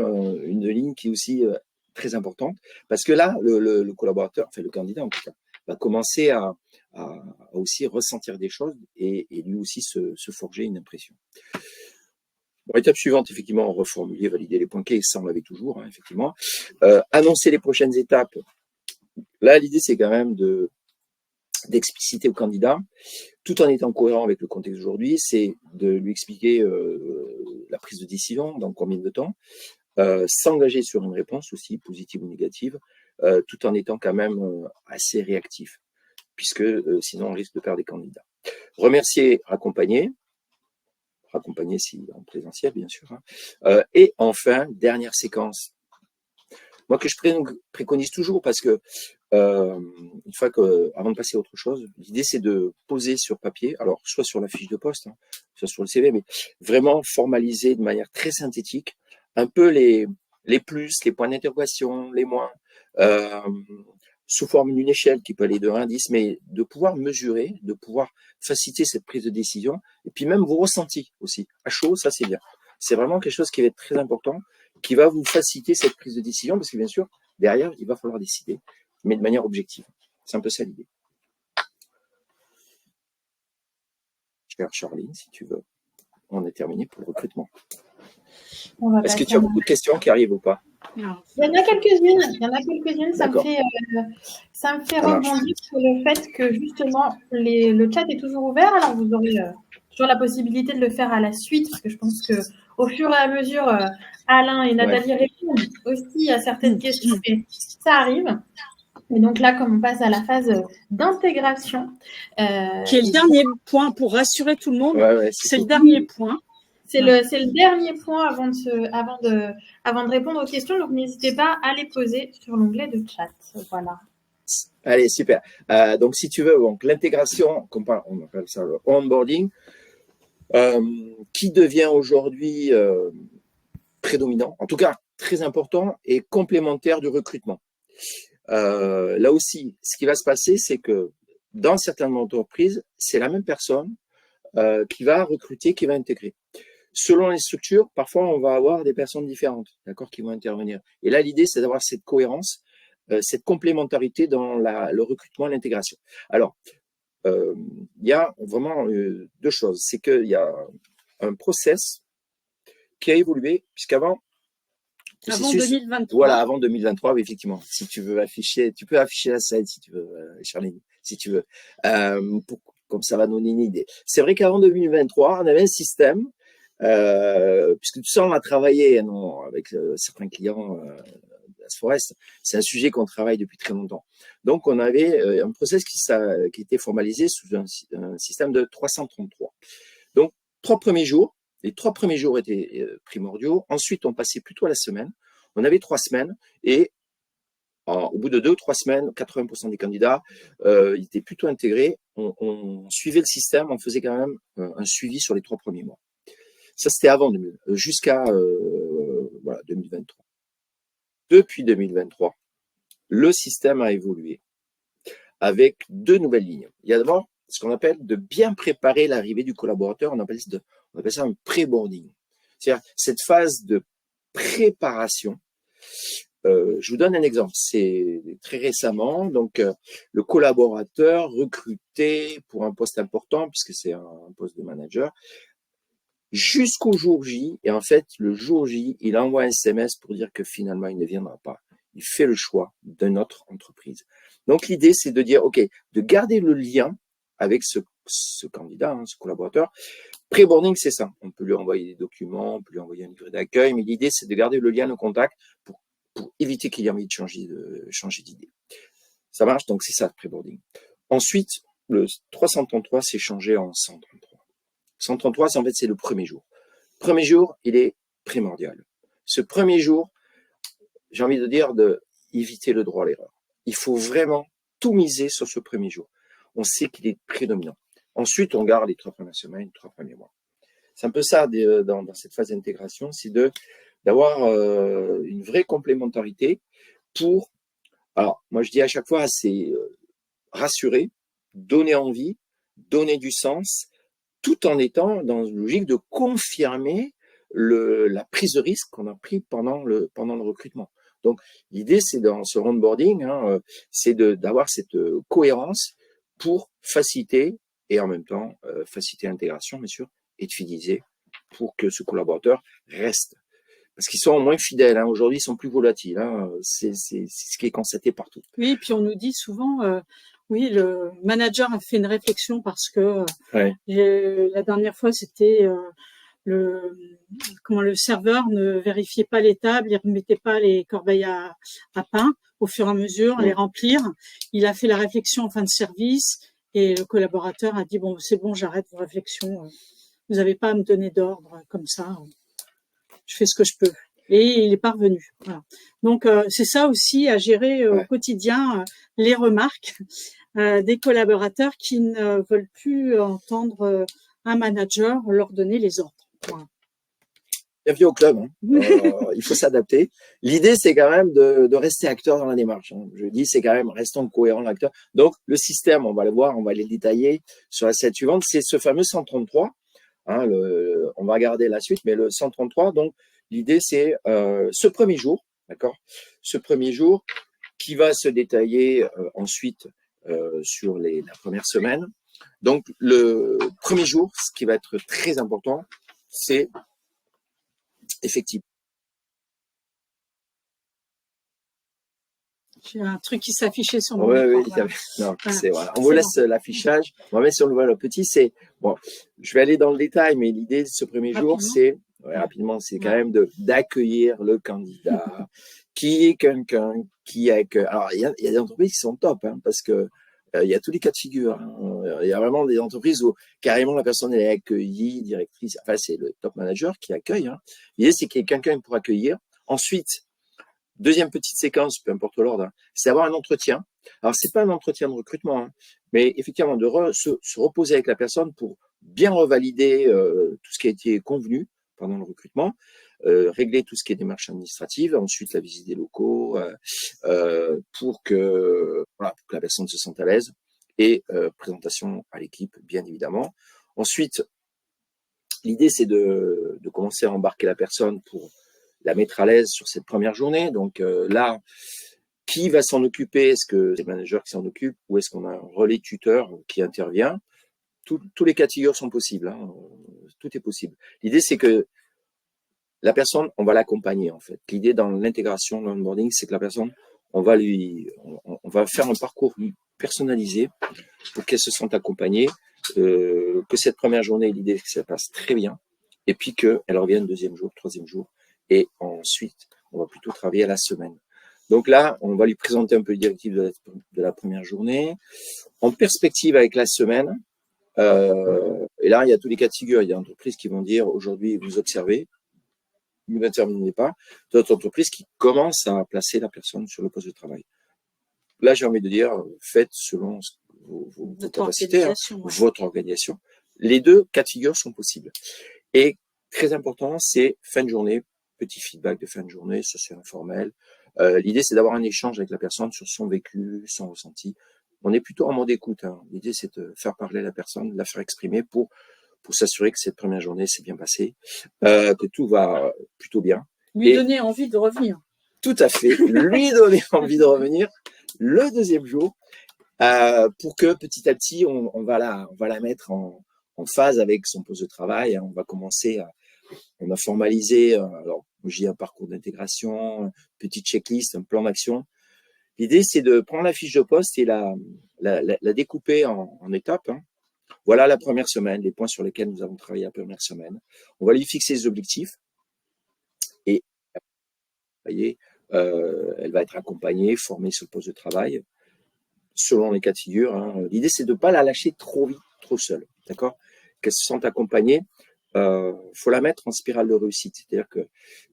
une ligne qui est aussi très importante parce que là, le collaborateur, enfin le candidat en tout cas, va commencer à aussi ressentir des choses et lui aussi se forger une impression. Bon, étape suivante, effectivement, reformuler, valider les points clés, ça on l'avait toujours, hein, effectivement. Annoncer les prochaines étapes. Là, l'idée, c'est quand même d'expliciter au candidat, tout en étant cohérent avec le contexte d'aujourd'hui, c'est de lui expliquer la prise de décision, dans combien de temps, s'engager sur une réponse aussi, positive ou négative, tout en étant quand même assez réactif, puisque sinon on risque de perdre des candidats. Remercier, raccompagner si en présentiel, bien sûr. Hein. Et enfin, dernière séquence. Moi, que je préconise toujours, parce que une fois avant de passer à autre chose, l'idée c'est de poser sur papier, alors soit sur la fiche de poste, hein, soit sur le CV, mais vraiment formaliser de manière très synthétique un peu les plus, les points d'interrogation, les moins, sous forme d'une échelle qui peut aller de 1 à 10, mais de pouvoir mesurer, de pouvoir faciliter cette prise de décision, et puis même vos ressentis aussi. À chaud, ça c'est bien. C'est vraiment quelque chose qui va être très important, qui va vous faciliter cette prise de décision, parce que bien sûr, derrière, il va falloir décider, mais de manière objective. C'est un peu ça l'idée. Chère Charline, si tu veux, on est terminé pour le recrutement. Est-ce que tu as beaucoup de questions qui arrivent ou pas? Il y en a quelques-unes. Ça me fait rebondir sur le fait que justement, le chat est toujours ouvert. Alors, vous aurez toujours la possibilité de le faire à la suite, parce que je pense qu'au fur et à mesure, Alain et Nathalie répondent aussi à certaines questions, mais ça arrive. Et donc là, comme on passe à la phase d'intégration. Qui est le dernier point pour rassurer tout le monde. C'est le dernier point. C'est le dernier point avant de répondre aux questions. Donc, n'hésitez pas à les poser sur l'onglet de chat. Voilà. Allez, super. Donc, si tu veux, donc l'intégration, on appelle ça le onboarding, qui devient aujourd'hui prédominant, en tout cas très important et complémentaire du recrutement. Là aussi, ce qui va se passer, c'est que dans certaines entreprises, c'est la même personne qui va recruter, qui va intégrer. Selon les structures, parfois, on va avoir des personnes différentes, d'accord, qui vont intervenir. Et là, l'idée, c'est d'avoir cette cohérence, cette complémentarité dans le recrutement et l'intégration. Alors, il y a vraiment deux choses. C'est qu'il y a un process qui a évolué, puisqu'avant, Avant 2023. Voilà, avant 2023, oui, effectivement. Si tu veux afficher, tu peux afficher la slide si tu veux, Charline, si tu veux. Comme ça va donner une idée. C'est vrai qu'avant 2023, on avait un système, puisque tout ça, on a travaillé avec certains clients Forest. C'est un sujet qu'on travaille depuis très longtemps. Donc, on avait un process qui était formalisé sous un système de 333. Donc, les 3 premiers jours étaient primordiaux. Ensuite, on passait plutôt à la semaine. On avait 3 semaines et au bout de 2 ou 3 semaines, 80% des candidats ils étaient plutôt intégrés. On suivait le système, on faisait quand même un suivi sur les 3 premiers mois. Ça, c'était avant jusqu'à 2023. Depuis 2023, le système a évolué avec 2 nouvelles lignes. Il y a d'abord ce qu'on appelle de bien préparer l'arrivée du collaborateur. On appelle ça un pré-boarding. C'est-à-dire cette phase de préparation. Je vous donne un exemple. C'est très récemment, donc le collaborateur recruté pour un poste important, puisque c'est un poste de manager, jusqu'au jour J, et en fait, le jour J, il envoie un SMS pour dire que finalement, il ne viendra pas. Il fait le choix d'une autre entreprise. Donc, l'idée, c'est de dire, OK, de garder le lien avec ce candidat, ce collaborateur. Pré-boarding, c'est ça. On peut lui envoyer des documents, on peut lui envoyer un livret d'accueil, mais l'idée, c'est de garder le lien, le contact pour éviter qu'il ait envie de changer d'idée. Ça marche, donc c'est ça, le pré-boarding. Ensuite, le 333 s'est changé en 133. 133, en fait, c'est le premier jour. Le premier jour, il est primordial. Ce premier jour, j'ai envie de dire d'éviter le droit à l'erreur. Il faut vraiment tout miser sur ce premier jour. On sait qu'il est prédominant. Ensuite, on garde les 3 premières semaines, les 3 premiers mois. C'est un peu ça dans cette phase d'intégration, c'est d'avoir une vraie complémentarité pour, alors moi je dis à chaque fois, c'est rassurer, donner envie, donner du sens, tout en étant dans une logique de confirmer la prise de risque qu'on a pris pendant le recrutement. Donc, l'idée, c'est dans ce onboarding, c'est d'avoir cette cohérence pour faciliter et en même temps faciliter l'intégration, bien sûr, et de fidéliser pour que ce collaborateur reste. Parce qu'ils sont moins fidèles. Aujourd'hui, ils sont plus volatiles. C'est ce qui est constaté partout. Oui, puis on nous dit souvent, oui, le manager a fait une réflexion parce que la dernière fois, c'était le serveur ne vérifiait pas les tables, il remettait pas les corbeilles à pain au fur et à mesure, les remplir. Il a fait la réflexion en fin de service et le collaborateur a dit, bon, c'est bon, j'arrête vos réflexions. Vous n'avez pas à me donner d'ordre comme ça. Je fais ce que je peux. Et il est parvenu. Voilà. Donc, c'est ça aussi à gérer au quotidien, les remarques des collaborateurs qui ne veulent plus entendre un manager leur donner les ordres. Voilà. Bienvenue au club. Il faut s'adapter. L'idée, c'est quand même de rester acteur dans la démarche. Je dis, c'est quand même restons cohérents l'acteur. Donc, le système, on va le voir, on va les détailler sur la slide suivante. C'est ce fameux 133. On va regarder la suite, mais le 133, donc, l'idée, c'est ce premier jour, d'accord? Ce premier jour qui va se détailler ensuite sur la première semaine. Donc, le premier jour, ce qui va être très important, c'est effectivement. J'ai un truc qui s'affichait sur mon Oui, écran. non, voilà. On vous laisse l'affichage. On va mettre sur le petit. Bon, je vais aller dans le détail, mais l'idée de ce premier jour, c'est rapidement, c'est quand même d'accueillir le candidat, qui est quelqu'un qui accueille. Alors, il y a des entreprises qui sont top, parce que il y a tous les cas de figure. Il y a vraiment des entreprises où carrément la personne est accueillie, directrice. Enfin, c'est le top manager qui accueille. L'idée, c'est qu'il y ait quelqu'un pour accueillir. Ensuite, deuxième petite séquence, peu importe l'ordre, c'est avoir un entretien. Alors, c'est pas un entretien de recrutement, mais effectivement de se reposer avec la personne pour bien revalider tout ce qui a été convenu pendant le recrutement, régler tout ce qui est démarche administrative, ensuite la visite des locaux, pour que la personne se sente à l'aise, et présentation à l'équipe, bien évidemment. Ensuite, l'idée, c'est de commencer à embarquer la personne pour la mettre à l'aise sur cette première journée. Donc là, qui va s'en occuper? Est-ce que c'est le manager qui s'en occupe ou est-ce qu'on a un relais tuteur qui intervient? Tous les cas de figure sont possibles. Tout est possible. L'idée, c'est que la personne, on va l'accompagner en fait. L'idée dans l'intégration, l'onboarding, c'est que la personne, on va faire un parcours personnalisé pour qu'elle se sente accompagnée, que cette première journée, l'idée c'est que ça passe très bien, et puis qu'elle revienne deuxième jour, troisième jour, et ensuite, on va plutôt travailler à la semaine. Donc là, on va lui présenter un peu les directives de la première journée, en perspective avec la semaine. Et là, il y a tous les cas de figure. Il y a des entreprises qui vont dire aujourd'hui, vous observez, ne m'intervenez pas. D'autres entreprises qui commencent à placer la personne sur le poste de travail. Là, j'ai envie de dire, faites selon vos capacités, votre organisation. Les deux cas de figure sont possibles. Et très important, c'est fin de journée, petit feedback de fin de journée, ça c'est informel. L'idée, c'est d'avoir un échange avec la personne sur son vécu, son ressenti. On est plutôt en mode écoute. Hein. L'idée, c'est de faire parler la personne, de la faire exprimer pour s'assurer que cette première journée s'est bien passée, que tout va plutôt bien. Lui donner envie de revenir. Tout à fait. Lui donner envie de revenir le deuxième jour pour que petit à petit, on va la mettre en phase avec son poste de travail. Hein. On va commencer on a formalisé, alors j'ai un parcours d'intégration, une petite checklist, un plan d'action. L'idée, c'est de prendre la fiche de poste et la découper en étapes. Hein. Voilà la première semaine, les points sur lesquels nous avons travaillé la première semaine. On va lui fixer les objectifs et vous voyez, elle va être accompagnée, formée sur le poste de travail, selon les cas de figure. Hein. L'idée, c'est de ne pas la lâcher trop vite, trop seule, d'accord ? Qu'elle se sente accompagnée. Faut la mettre en spirale de réussite, c'est-à-dire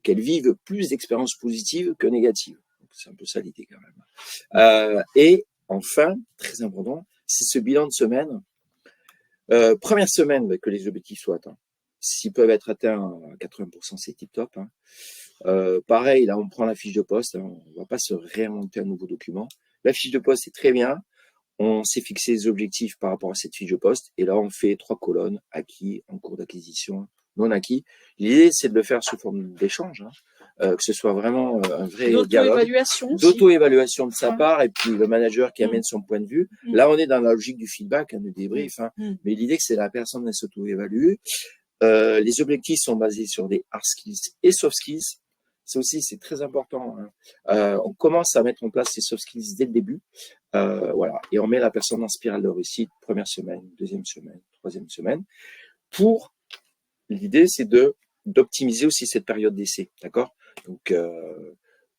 qu'elle vive plus d'expériences positives que négatives. C'est un peu ça l'idée quand même. Et enfin, très important, c'est ce bilan de semaine. Première semaine, que les objectifs soient atteints. S'ils peuvent être atteints à 80%, c'est tip top. Hein. Pareil, là, on prend la fiche de poste. Hein, on ne va pas se réinventer un nouveau document. La fiche de poste est très bien. On s'est fixé des objectifs par rapport à cette fiche de poste. Et là, on fait 3 colonnes, acquis, en cours d'acquisition, non acquis. L'idée, c'est de le faire sous forme d'échange, hein, que ce soit vraiment un vrai dialogue. D'auto-évaluation de sa part, et puis le manager qui amène son point de vue. Là, on est dans la logique du feedback, hein, du débrief. Hein. Mais l'idée, c'est que la personne, elle s'auto-évalue. Les objectifs sont basés sur des hard skills et soft skills. Ça aussi, c'est très important. Hein. On commence à mettre en place ces soft skills dès le début. Voilà. Et on met la personne en spirale de réussite, première semaine, deuxième semaine, troisième semaine. L'idée, c'est d'optimiser aussi cette période d'essai. D'accord ? Donc,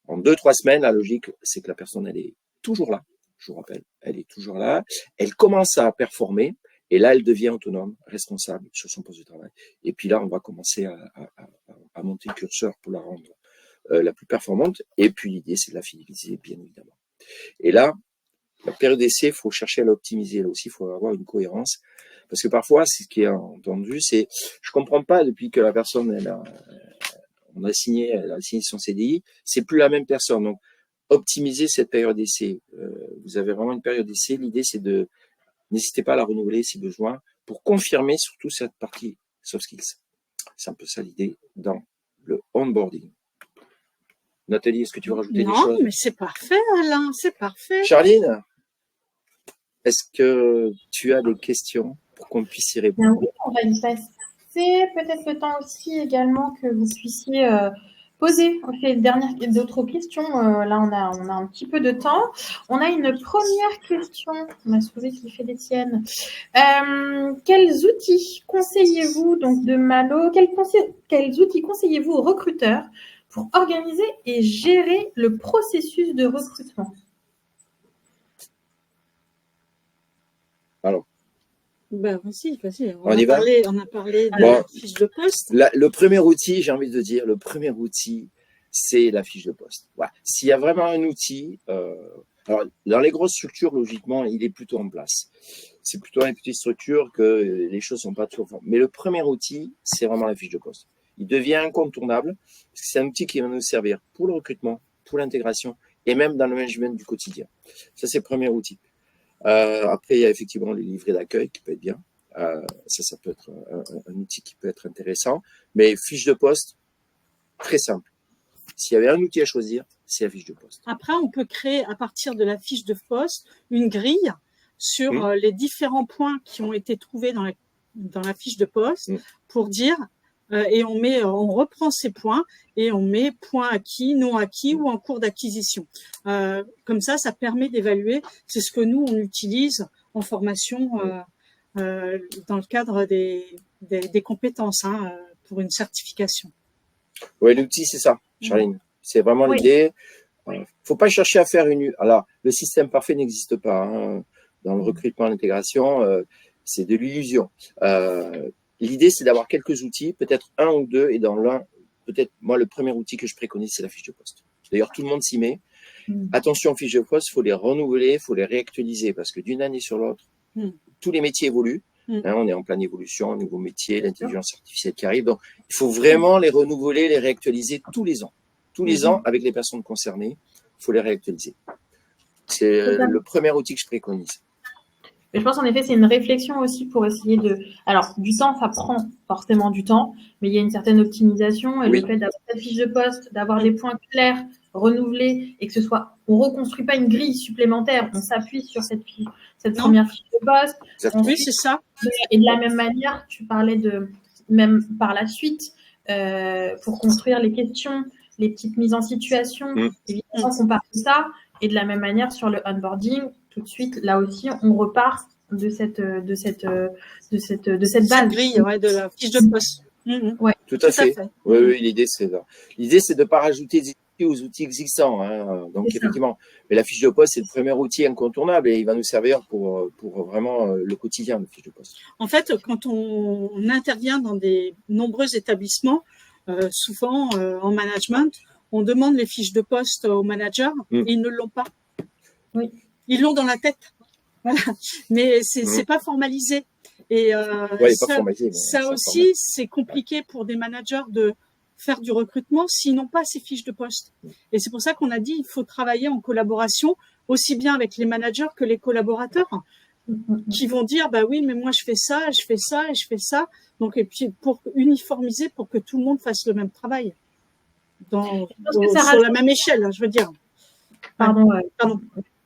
en 2-3 semaines, la logique, c'est que la personne, elle est toujours là. Je vous rappelle, elle est toujours là. Elle commence à performer. Et là, elle devient autonome, responsable sur son poste de travail. Et puis là, on va commencer à monter le curseur pour la rendre la plus performante. Et puis l'idée, c'est de la fidéliser, bien évidemment. Et là, la période d'essai, il faut chercher à l'optimiser. Là aussi, il faut avoir une cohérence. Parce que parfois, c'est ce qui est entendu, c'est je comprends pas depuis que la personne, elle a signé son CDI, c'est plus la même personne. Donc, optimiser cette période d'essai. Vous avez vraiment une période d'essai. L'idée, c'est n'hésitez pas à la renouveler si besoin pour confirmer surtout cette partie soft skills. C'est un peu ça l'idée dans le onboarding. Nathalie, est-ce que tu veux rajouter des choses ? Non, mais c'est parfait, Alain, c'est parfait. Charline, est-ce que tu as des questions pour qu'on puisse y répondre ? Oui, on va y passer. Peut-être le temps aussi également que vous puissiez poser d'autres questions. Là, on a un petit peu de temps. On a une première question. Ma souris qui fait des siennes. Quels outils conseillez-vous donc de Malo ? Quels outils conseillez-vous aux recruteurs pour organiser et gérer le processus de recrutement ? Alors. Ben, vas-y. On a parlé de la fiche de poste. Le premier outil, j'ai envie de dire, c'est la fiche de poste. Voilà. S'il y a vraiment un outil, alors dans les grosses structures, logiquement, il est plutôt en place. C'est plutôt dans les petites structures que les choses sont pas toujours fortes. Mais le premier outil, c'est vraiment la fiche de poste. Il devient incontournable parce que c'est un outil qui va nous servir pour le recrutement, pour l'intégration et même dans le management du quotidien. Ça, c'est le premier outil. Après, il y a effectivement les livrets d'accueil qui peut être bien. Ça peut être un outil qui peut être intéressant. Mais fiche de poste, très simple. S'il y avait un outil à choisir, c'est la fiche de poste. Après, on peut créer à partir de la fiche de poste une grille sur les différents points qui ont été trouvés dans la fiche de poste pour dire et on reprend ces points et on met points acquis, non acquis ou en cours d'acquisition. Comme ça permet d'évaluer. C'est ce que nous, on utilise en formation dans le cadre des compétences pour une certification. Oui, l'outil, c'est ça, Charline. C'est vraiment l'idée. Faut pas chercher à faire Alors, le système parfait n'existe pas dans le recrutement, l'intégration. C'est de l'illusion. L'idée, c'est d'avoir quelques outils, peut-être un ou deux, et dans l'un, peut-être, moi, le premier outil que je préconise, c'est la fiche de poste. D'ailleurs, tout le monde s'y met. Attention aux fiches de poste, il faut les renouveler, il faut les réactualiser, parce que d'une année sur l'autre, tous les métiers évoluent. On est en pleine évolution, nouveaux métiers, l'intelligence artificielle qui arrive. Donc, il faut vraiment les renouveler, les réactualiser tous les ans. Tous les ans, avec les personnes concernées, il faut les réactualiser. C'est le premier outil que je préconise. Mais je pense en effet, c'est une réflexion aussi pour essayer de. Alors, du temps, ça prend forcément du temps, mais il y a une certaine optimisation et le fait d'avoir cette fiche de poste, d'avoir des points clairs, renouvelés et que ce soit. On ne reconstruit pas une grille supplémentaire, on s'appuie sur cette première fiche de poste. Oui, c'est ça. Et de la même manière, tu parlais de. Même par la suite, pour construire les questions, les petites mises en situation, évidemment, on part de ça. Et de la même manière, sur le onboarding, tout de suite, là aussi, on repart de cette base. Grille, de la fiche de poste. Ouais. Tout à fait. Oui, l'idée, c'est de ne pas rajouter des outils aux outils existants. Donc, effectivement, mais la fiche de poste, c'est le premier outil incontournable et il va nous servir pour vraiment le quotidien, la fiche de poste. En fait, quand on intervient dans des nombreux établissements, souvent en management, on demande les fiches de poste aux managers et ils ne l'ont pas. Oui. Ils l'ont dans la tête. Voilà. Mais c'est pas formalisé. Et ça aussi, c'est compliqué pour des managers de faire du recrutement s'ils n'ont pas ces fiches de poste. Et c'est pour ça qu'on a dit il faut travailler en collaboration aussi bien avec les managers que les collaborateurs qui vont dire bah oui mais moi je fais ça, je fais ça et je fais ça. Donc et puis pour uniformiser pour que tout le monde fasse le même travail sur la même échelle, je veux dire. Pardon.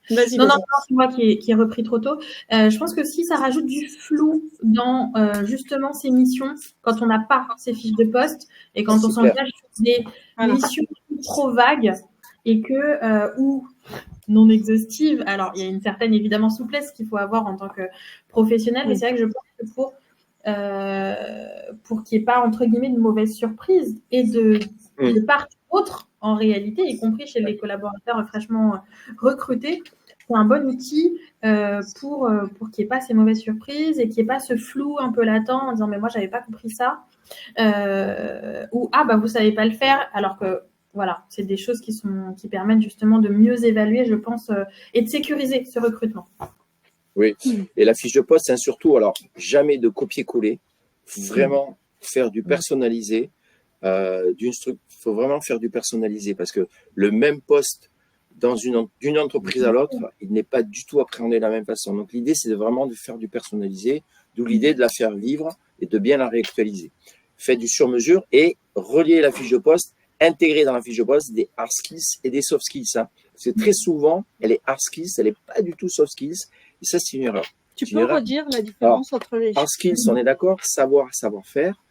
Vas-y. Non, c'est moi qui ai repris trop tôt. Je pense que si ça rajoute du flou dans justement ces missions, quand on n'a pas ces fiches de poste et quand on s'engage sur des missions trop vagues et que ou non exhaustives. Alors, il y a une certaine évidemment souplesse qu'il faut avoir en tant que professionnel, mais c'est vrai que je pense que pour qu'il n'y ait pas entre guillemets de mauvaise surprise et de part autre en réalité, y compris chez les collaborateurs fraîchement recrutés, c'est un bon outil pour qu'il n'y ait pas ces mauvaises surprises et qu'il n'y ait pas ce flou un peu latent en disant mais moi j'avais pas compris ça ou vous savez pas le faire alors que voilà, c'est des choses qui permettent justement de mieux évaluer, je pense, et de sécuriser ce recrutement. Oui, et la fiche de poste, c'est surtout, alors, jamais de copier-coller, vraiment faire du personnalisé, faut vraiment faire du personnalisé parce que le même poste d'une entreprise à l'autre, il n'est pas du tout appréhendé de la même façon. Donc, l'idée, c'est vraiment de faire du personnalisé, d'où l'idée de la faire vivre et de bien la réactualiser. Faites du sur-mesure et relier la fiche de poste, intégrer dans la fiche de poste des hard skills et des soft skills. Parce que très souvent, elle est hard skills, elle n'est pas du tout soft skills. Et ça, c'est une erreur. Tu peux redire la différence entre les hard skills, on est d'accord, savoir-faire.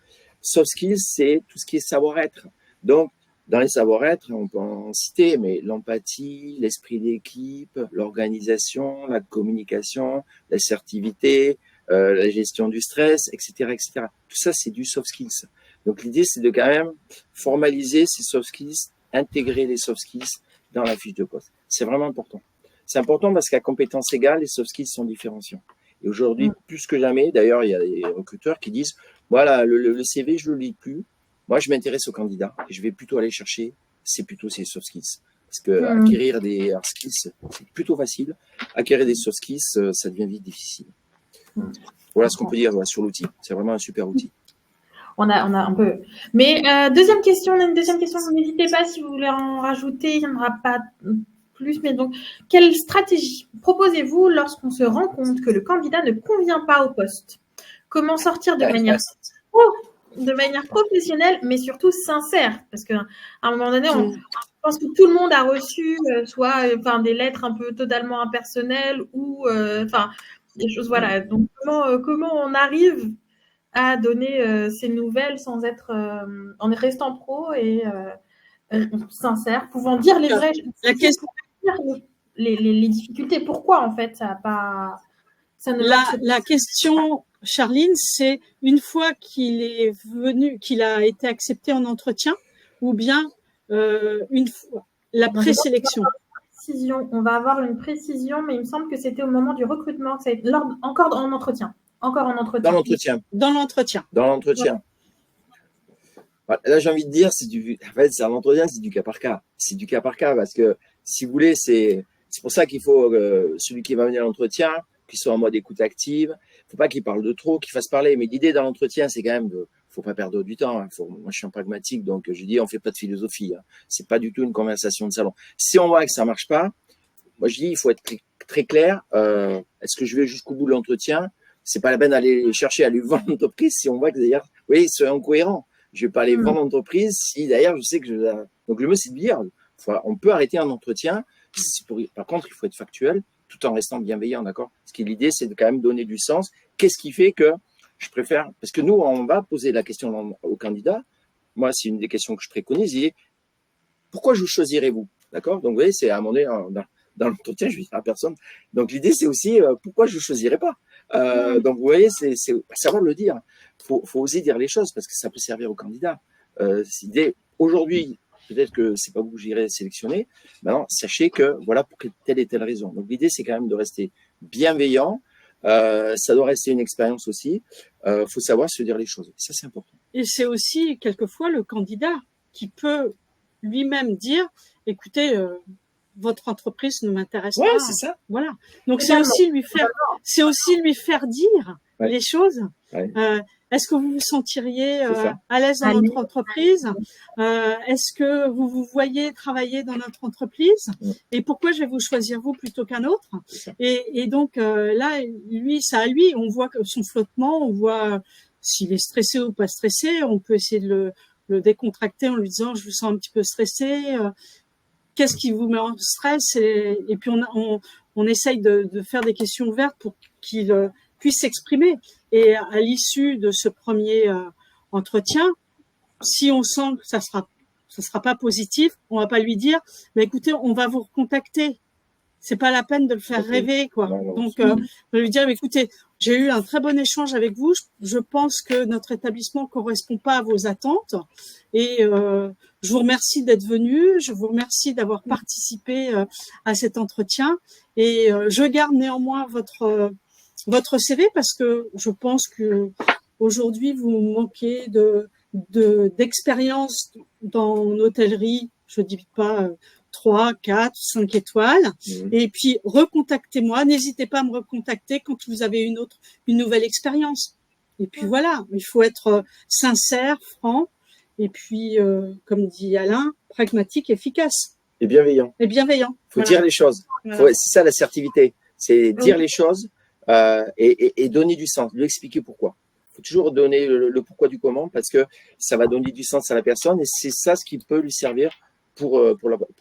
Soft skills, c'est tout ce qui est savoir-être. Donc, dans les savoir-être, on peut en citer, mais l'empathie, l'esprit d'équipe, l'organisation, la communication, l'assertivité, la gestion du stress, etc., etc. Tout ça, c'est du soft skills. Donc, l'idée, c'est de quand même formaliser ces soft skills, intégrer les soft skills dans la fiche de poste. C'est vraiment important. C'est important parce qu'à compétences égales, les soft skills sont différenciants. Et aujourd'hui, plus que jamais, d'ailleurs, il y a des recruteurs qui disent, voilà, le CV, je le lis plus. Moi, je m'intéresse au candidat et je vais plutôt aller chercher, c'est plutôt ces soft skills. Parce que acquérir des hard skills, c'est plutôt facile. Acquérir des soft skills, ça devient vite difficile. Voilà ce qu'on peut dire sur l'outil. C'est vraiment un super outil. On a un peu. Mais deuxième question, n'hésitez pas si vous voulez en rajouter, il n'y en aura pas plus. Mais donc, quelle stratégie proposez-vous lorsqu'on se rend compte que le candidat ne convient pas au poste? Comment sortir de manière professionnelle, mais surtout sincère? Parce qu'à un moment donné, je pense que tout le monde a reçu des lettres un peu totalement impersonnelles ou des choses, voilà. Donc, comment on arrive à donner ces nouvelles sans être en restant pro et sincère, pouvant dire les vraies La question, les difficultés. Pourquoi en fait ça ne marche pas? la question, Charline, c'est une fois qu'il est venu, qu'il a été accepté en entretien, ou bien une fois la présélection. On va avoir une précision, mais il me semble que c'était au moment du recrutement, encore en entretien. Encore en entretien. Dans l'entretien. Dans l'entretien. Dans l'entretien. Voilà. Là, j'ai envie de dire, en fait, c'est un entretien, c'est du cas par cas. C'est du cas par cas parce que, si vous voulez, c'est pour ça qu'il faut celui qui va venir à l'entretien, qu'il soit en mode écoute active. Faut pas qu'il parle de trop, qu'il fasse parler. Mais l'idée dans l'entretien, c'est quand même faut pas perdre du temps. Hein. Moi, je suis un pragmatique, donc je dis, on fait pas de philosophie. Hein. C'est pas du tout une conversation de salon. Si on voit que ça marche pas, moi, je dis, il faut être très clair. Est-ce que je vais jusqu'au bout de l'entretien? C'est pas la peine d'aller chercher à lui vendre l'entreprise si on voit que d'ailleurs, oui, soyons cohérents. Je vais pas aller vendre l'entreprise si d'ailleurs je sais que donc le mieux c'est de dire, on peut arrêter un entretien. Par contre, il faut être factuel tout en restant bienveillant, d'accord? Parce que l'idée c'est de quand même donner du sens. Qu'est-ce qui fait que je préfère? Parce que nous, on va poser la question au candidat. Moi, c'est une des questions que je préconise. Il est pourquoi je vous choisirez-vous, d'accord? Donc vous voyez, c'est à un moment donné dans l'entretien, je vais dire à personne. Donc l'idée c'est aussi pourquoi je ne choisirais pas. Donc vous voyez, c'est savoir le dire. Faut oser dire les choses parce que ça peut servir au candidat. Aujourd'hui, peut-être que c'est pas vous que j'irai sélectionner. Maintenant, sachez que voilà pour telle et telle raison. Donc l'idée c'est quand même de rester bienveillant. Ça doit rester une expérience aussi. Faut savoir se dire les choses. Ça c'est important. Et c'est aussi quelquefois le candidat qui peut lui-même dire, écoutez, votre entreprise ne m'intéresse pas. Ouais, c'est ça. Voilà. Donc c'est aussi lui faire dire les choses. Ouais. Est-ce que vous vous sentiriez à l'aise dans notre entreprise? Est-ce que vous vous voyez travailler dans notre entreprise? Et pourquoi je vais vous choisir vous plutôt qu'un autre? Et donc là, c'est à lui. On voit son flottement, on voit s'il est stressé ou pas stressé. On peut essayer de le décontracter en lui disant je vous sens un petit peu stressé. Qu'est-ce qui vous met en stress? Et puis on essaye de faire des questions ouvertes pour qu'il puisse s'exprimer. Et à l'issue de ce premier entretien, si on sent que ça sera pas positif, on va pas lui dire, mais écoutez, on va vous recontacter. C'est pas la peine de le faire rêver, quoi. Non, donc, on va lui dire, mais écoutez, j'ai eu un très bon échange avec vous. Je pense que notre établissement correspond pas à vos attentes. Et je vous remercie d'être venu. Je vous remercie d'avoir participé à cet entretien. Et je garde néanmoins votre CV parce que je pense que aujourd'hui vous manquez d'expérience dans l'hôtellerie. Je dis pas 3, 4, 5 étoiles. Et puis, recontactez-moi. N'hésitez pas à me recontacter quand vous avez une nouvelle expérience. Et puis voilà, il faut être sincère, franc. Et puis, comme dit Alain, pragmatique, efficace. Et bienveillant. Et bienveillant. Faut dire les choses. C'est ça l'assertivité. C'est dire les choses et donner du sens. Lui expliquer pourquoi. Faut toujours donner le pourquoi du comment parce que ça va donner du sens à la personne et c'est ça ce qui peut lui servir pour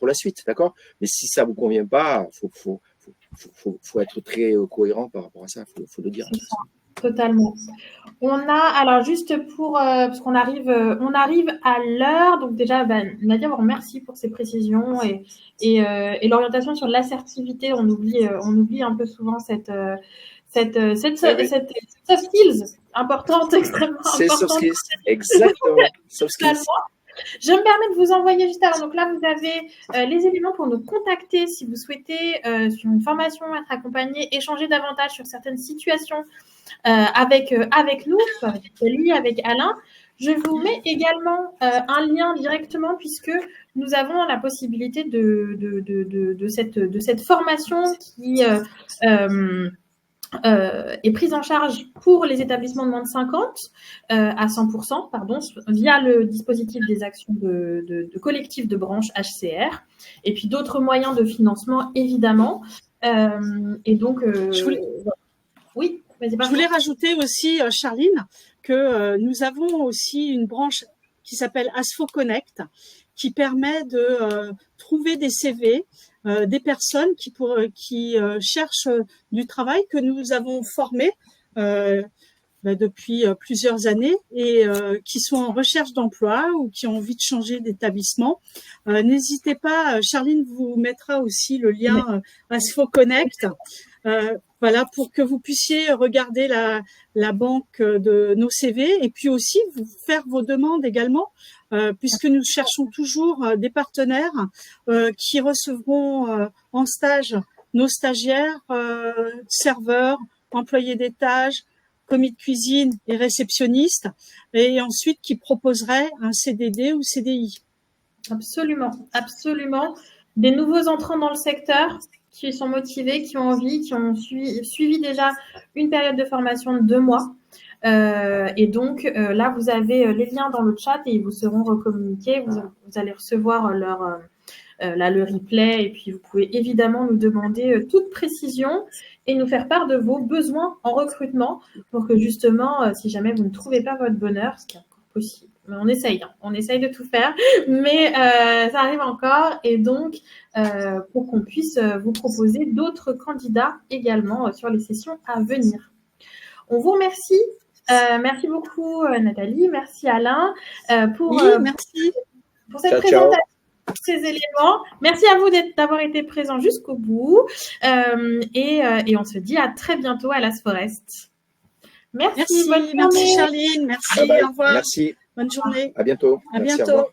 la suite, d'accord? Mais si ça vous convient pas, faut être très cohérent par rapport à ça. Faut le dire. Totalement. On a, alors juste parce qu'on arrive à l'heure, donc déjà, Nadia, merci pour ces précisions et l'orientation sur l'assertivité. On oublie un peu souvent cette soft skills importante, extrêmement importante. C'est soft skills, exactement. Soft skills. Je me permets de vous envoyer juste avant. Donc là, vous avez les éléments pour nous contacter si vous souhaitez sur une formation, être accompagné, échanger davantage sur certaines situations avec nous, soit avec Kelly, avec Alain. Je vous mets également un lien directement puisque nous avons la possibilité de cette formation qui est prise en charge pour les établissements de moins de 50 à 100%, via le dispositif des actions de collectif de branche HCR, et puis d'autres moyens de financement, évidemment. Et donc, oui, vas-y. Je voulais rajouter aussi, Charline, que nous avons aussi une branche qui s'appelle Asfo Connect, qui permet de trouver des CV des personnes qui cherchent du travail que nous avons formées depuis plusieurs années et qui sont en recherche d'emploi ou qui ont envie de changer d'établissement. N'hésitez pas, Charline vous mettra aussi le lien Asfo-Connect, voilà, pour que vous puissiez regarder la banque de nos CV et puis aussi vous faire vos demandes également, puisque nous cherchons toujours des partenaires qui recevront en stage nos stagiaires, serveurs, employés d'étage, commis de cuisine et réceptionnistes, et ensuite qui proposeraient un CDD ou CDI. Absolument, absolument. Des nouveaux entrants dans le secteur qui sont motivés, qui ont envie, qui ont suivi déjà une période de formation de 2 mois. Et donc, là, vous avez les liens dans le chat et ils vous seront recommuniqués. Vous allez recevoir le replay et puis vous pouvez évidemment nous demander toute précision et nous faire part de vos besoins en recrutement pour que justement, si jamais vous ne trouvez pas votre bonheur, ce qui est encore possible, mais on essaye de tout faire, mais ça arrive encore et donc pour qu'on puisse vous proposer d'autres candidats également sur les sessions à venir. On vous remercie. Merci beaucoup Nathalie, merci Alain pour cette présentation. Ces éléments. Merci à vous d'avoir été présents jusqu'au bout. Et on se dit à très bientôt à Las Forest. Merci Charline. Merci, bye bye. au revoir. Merci. Bonne journée. À bientôt. À Merci, bientôt.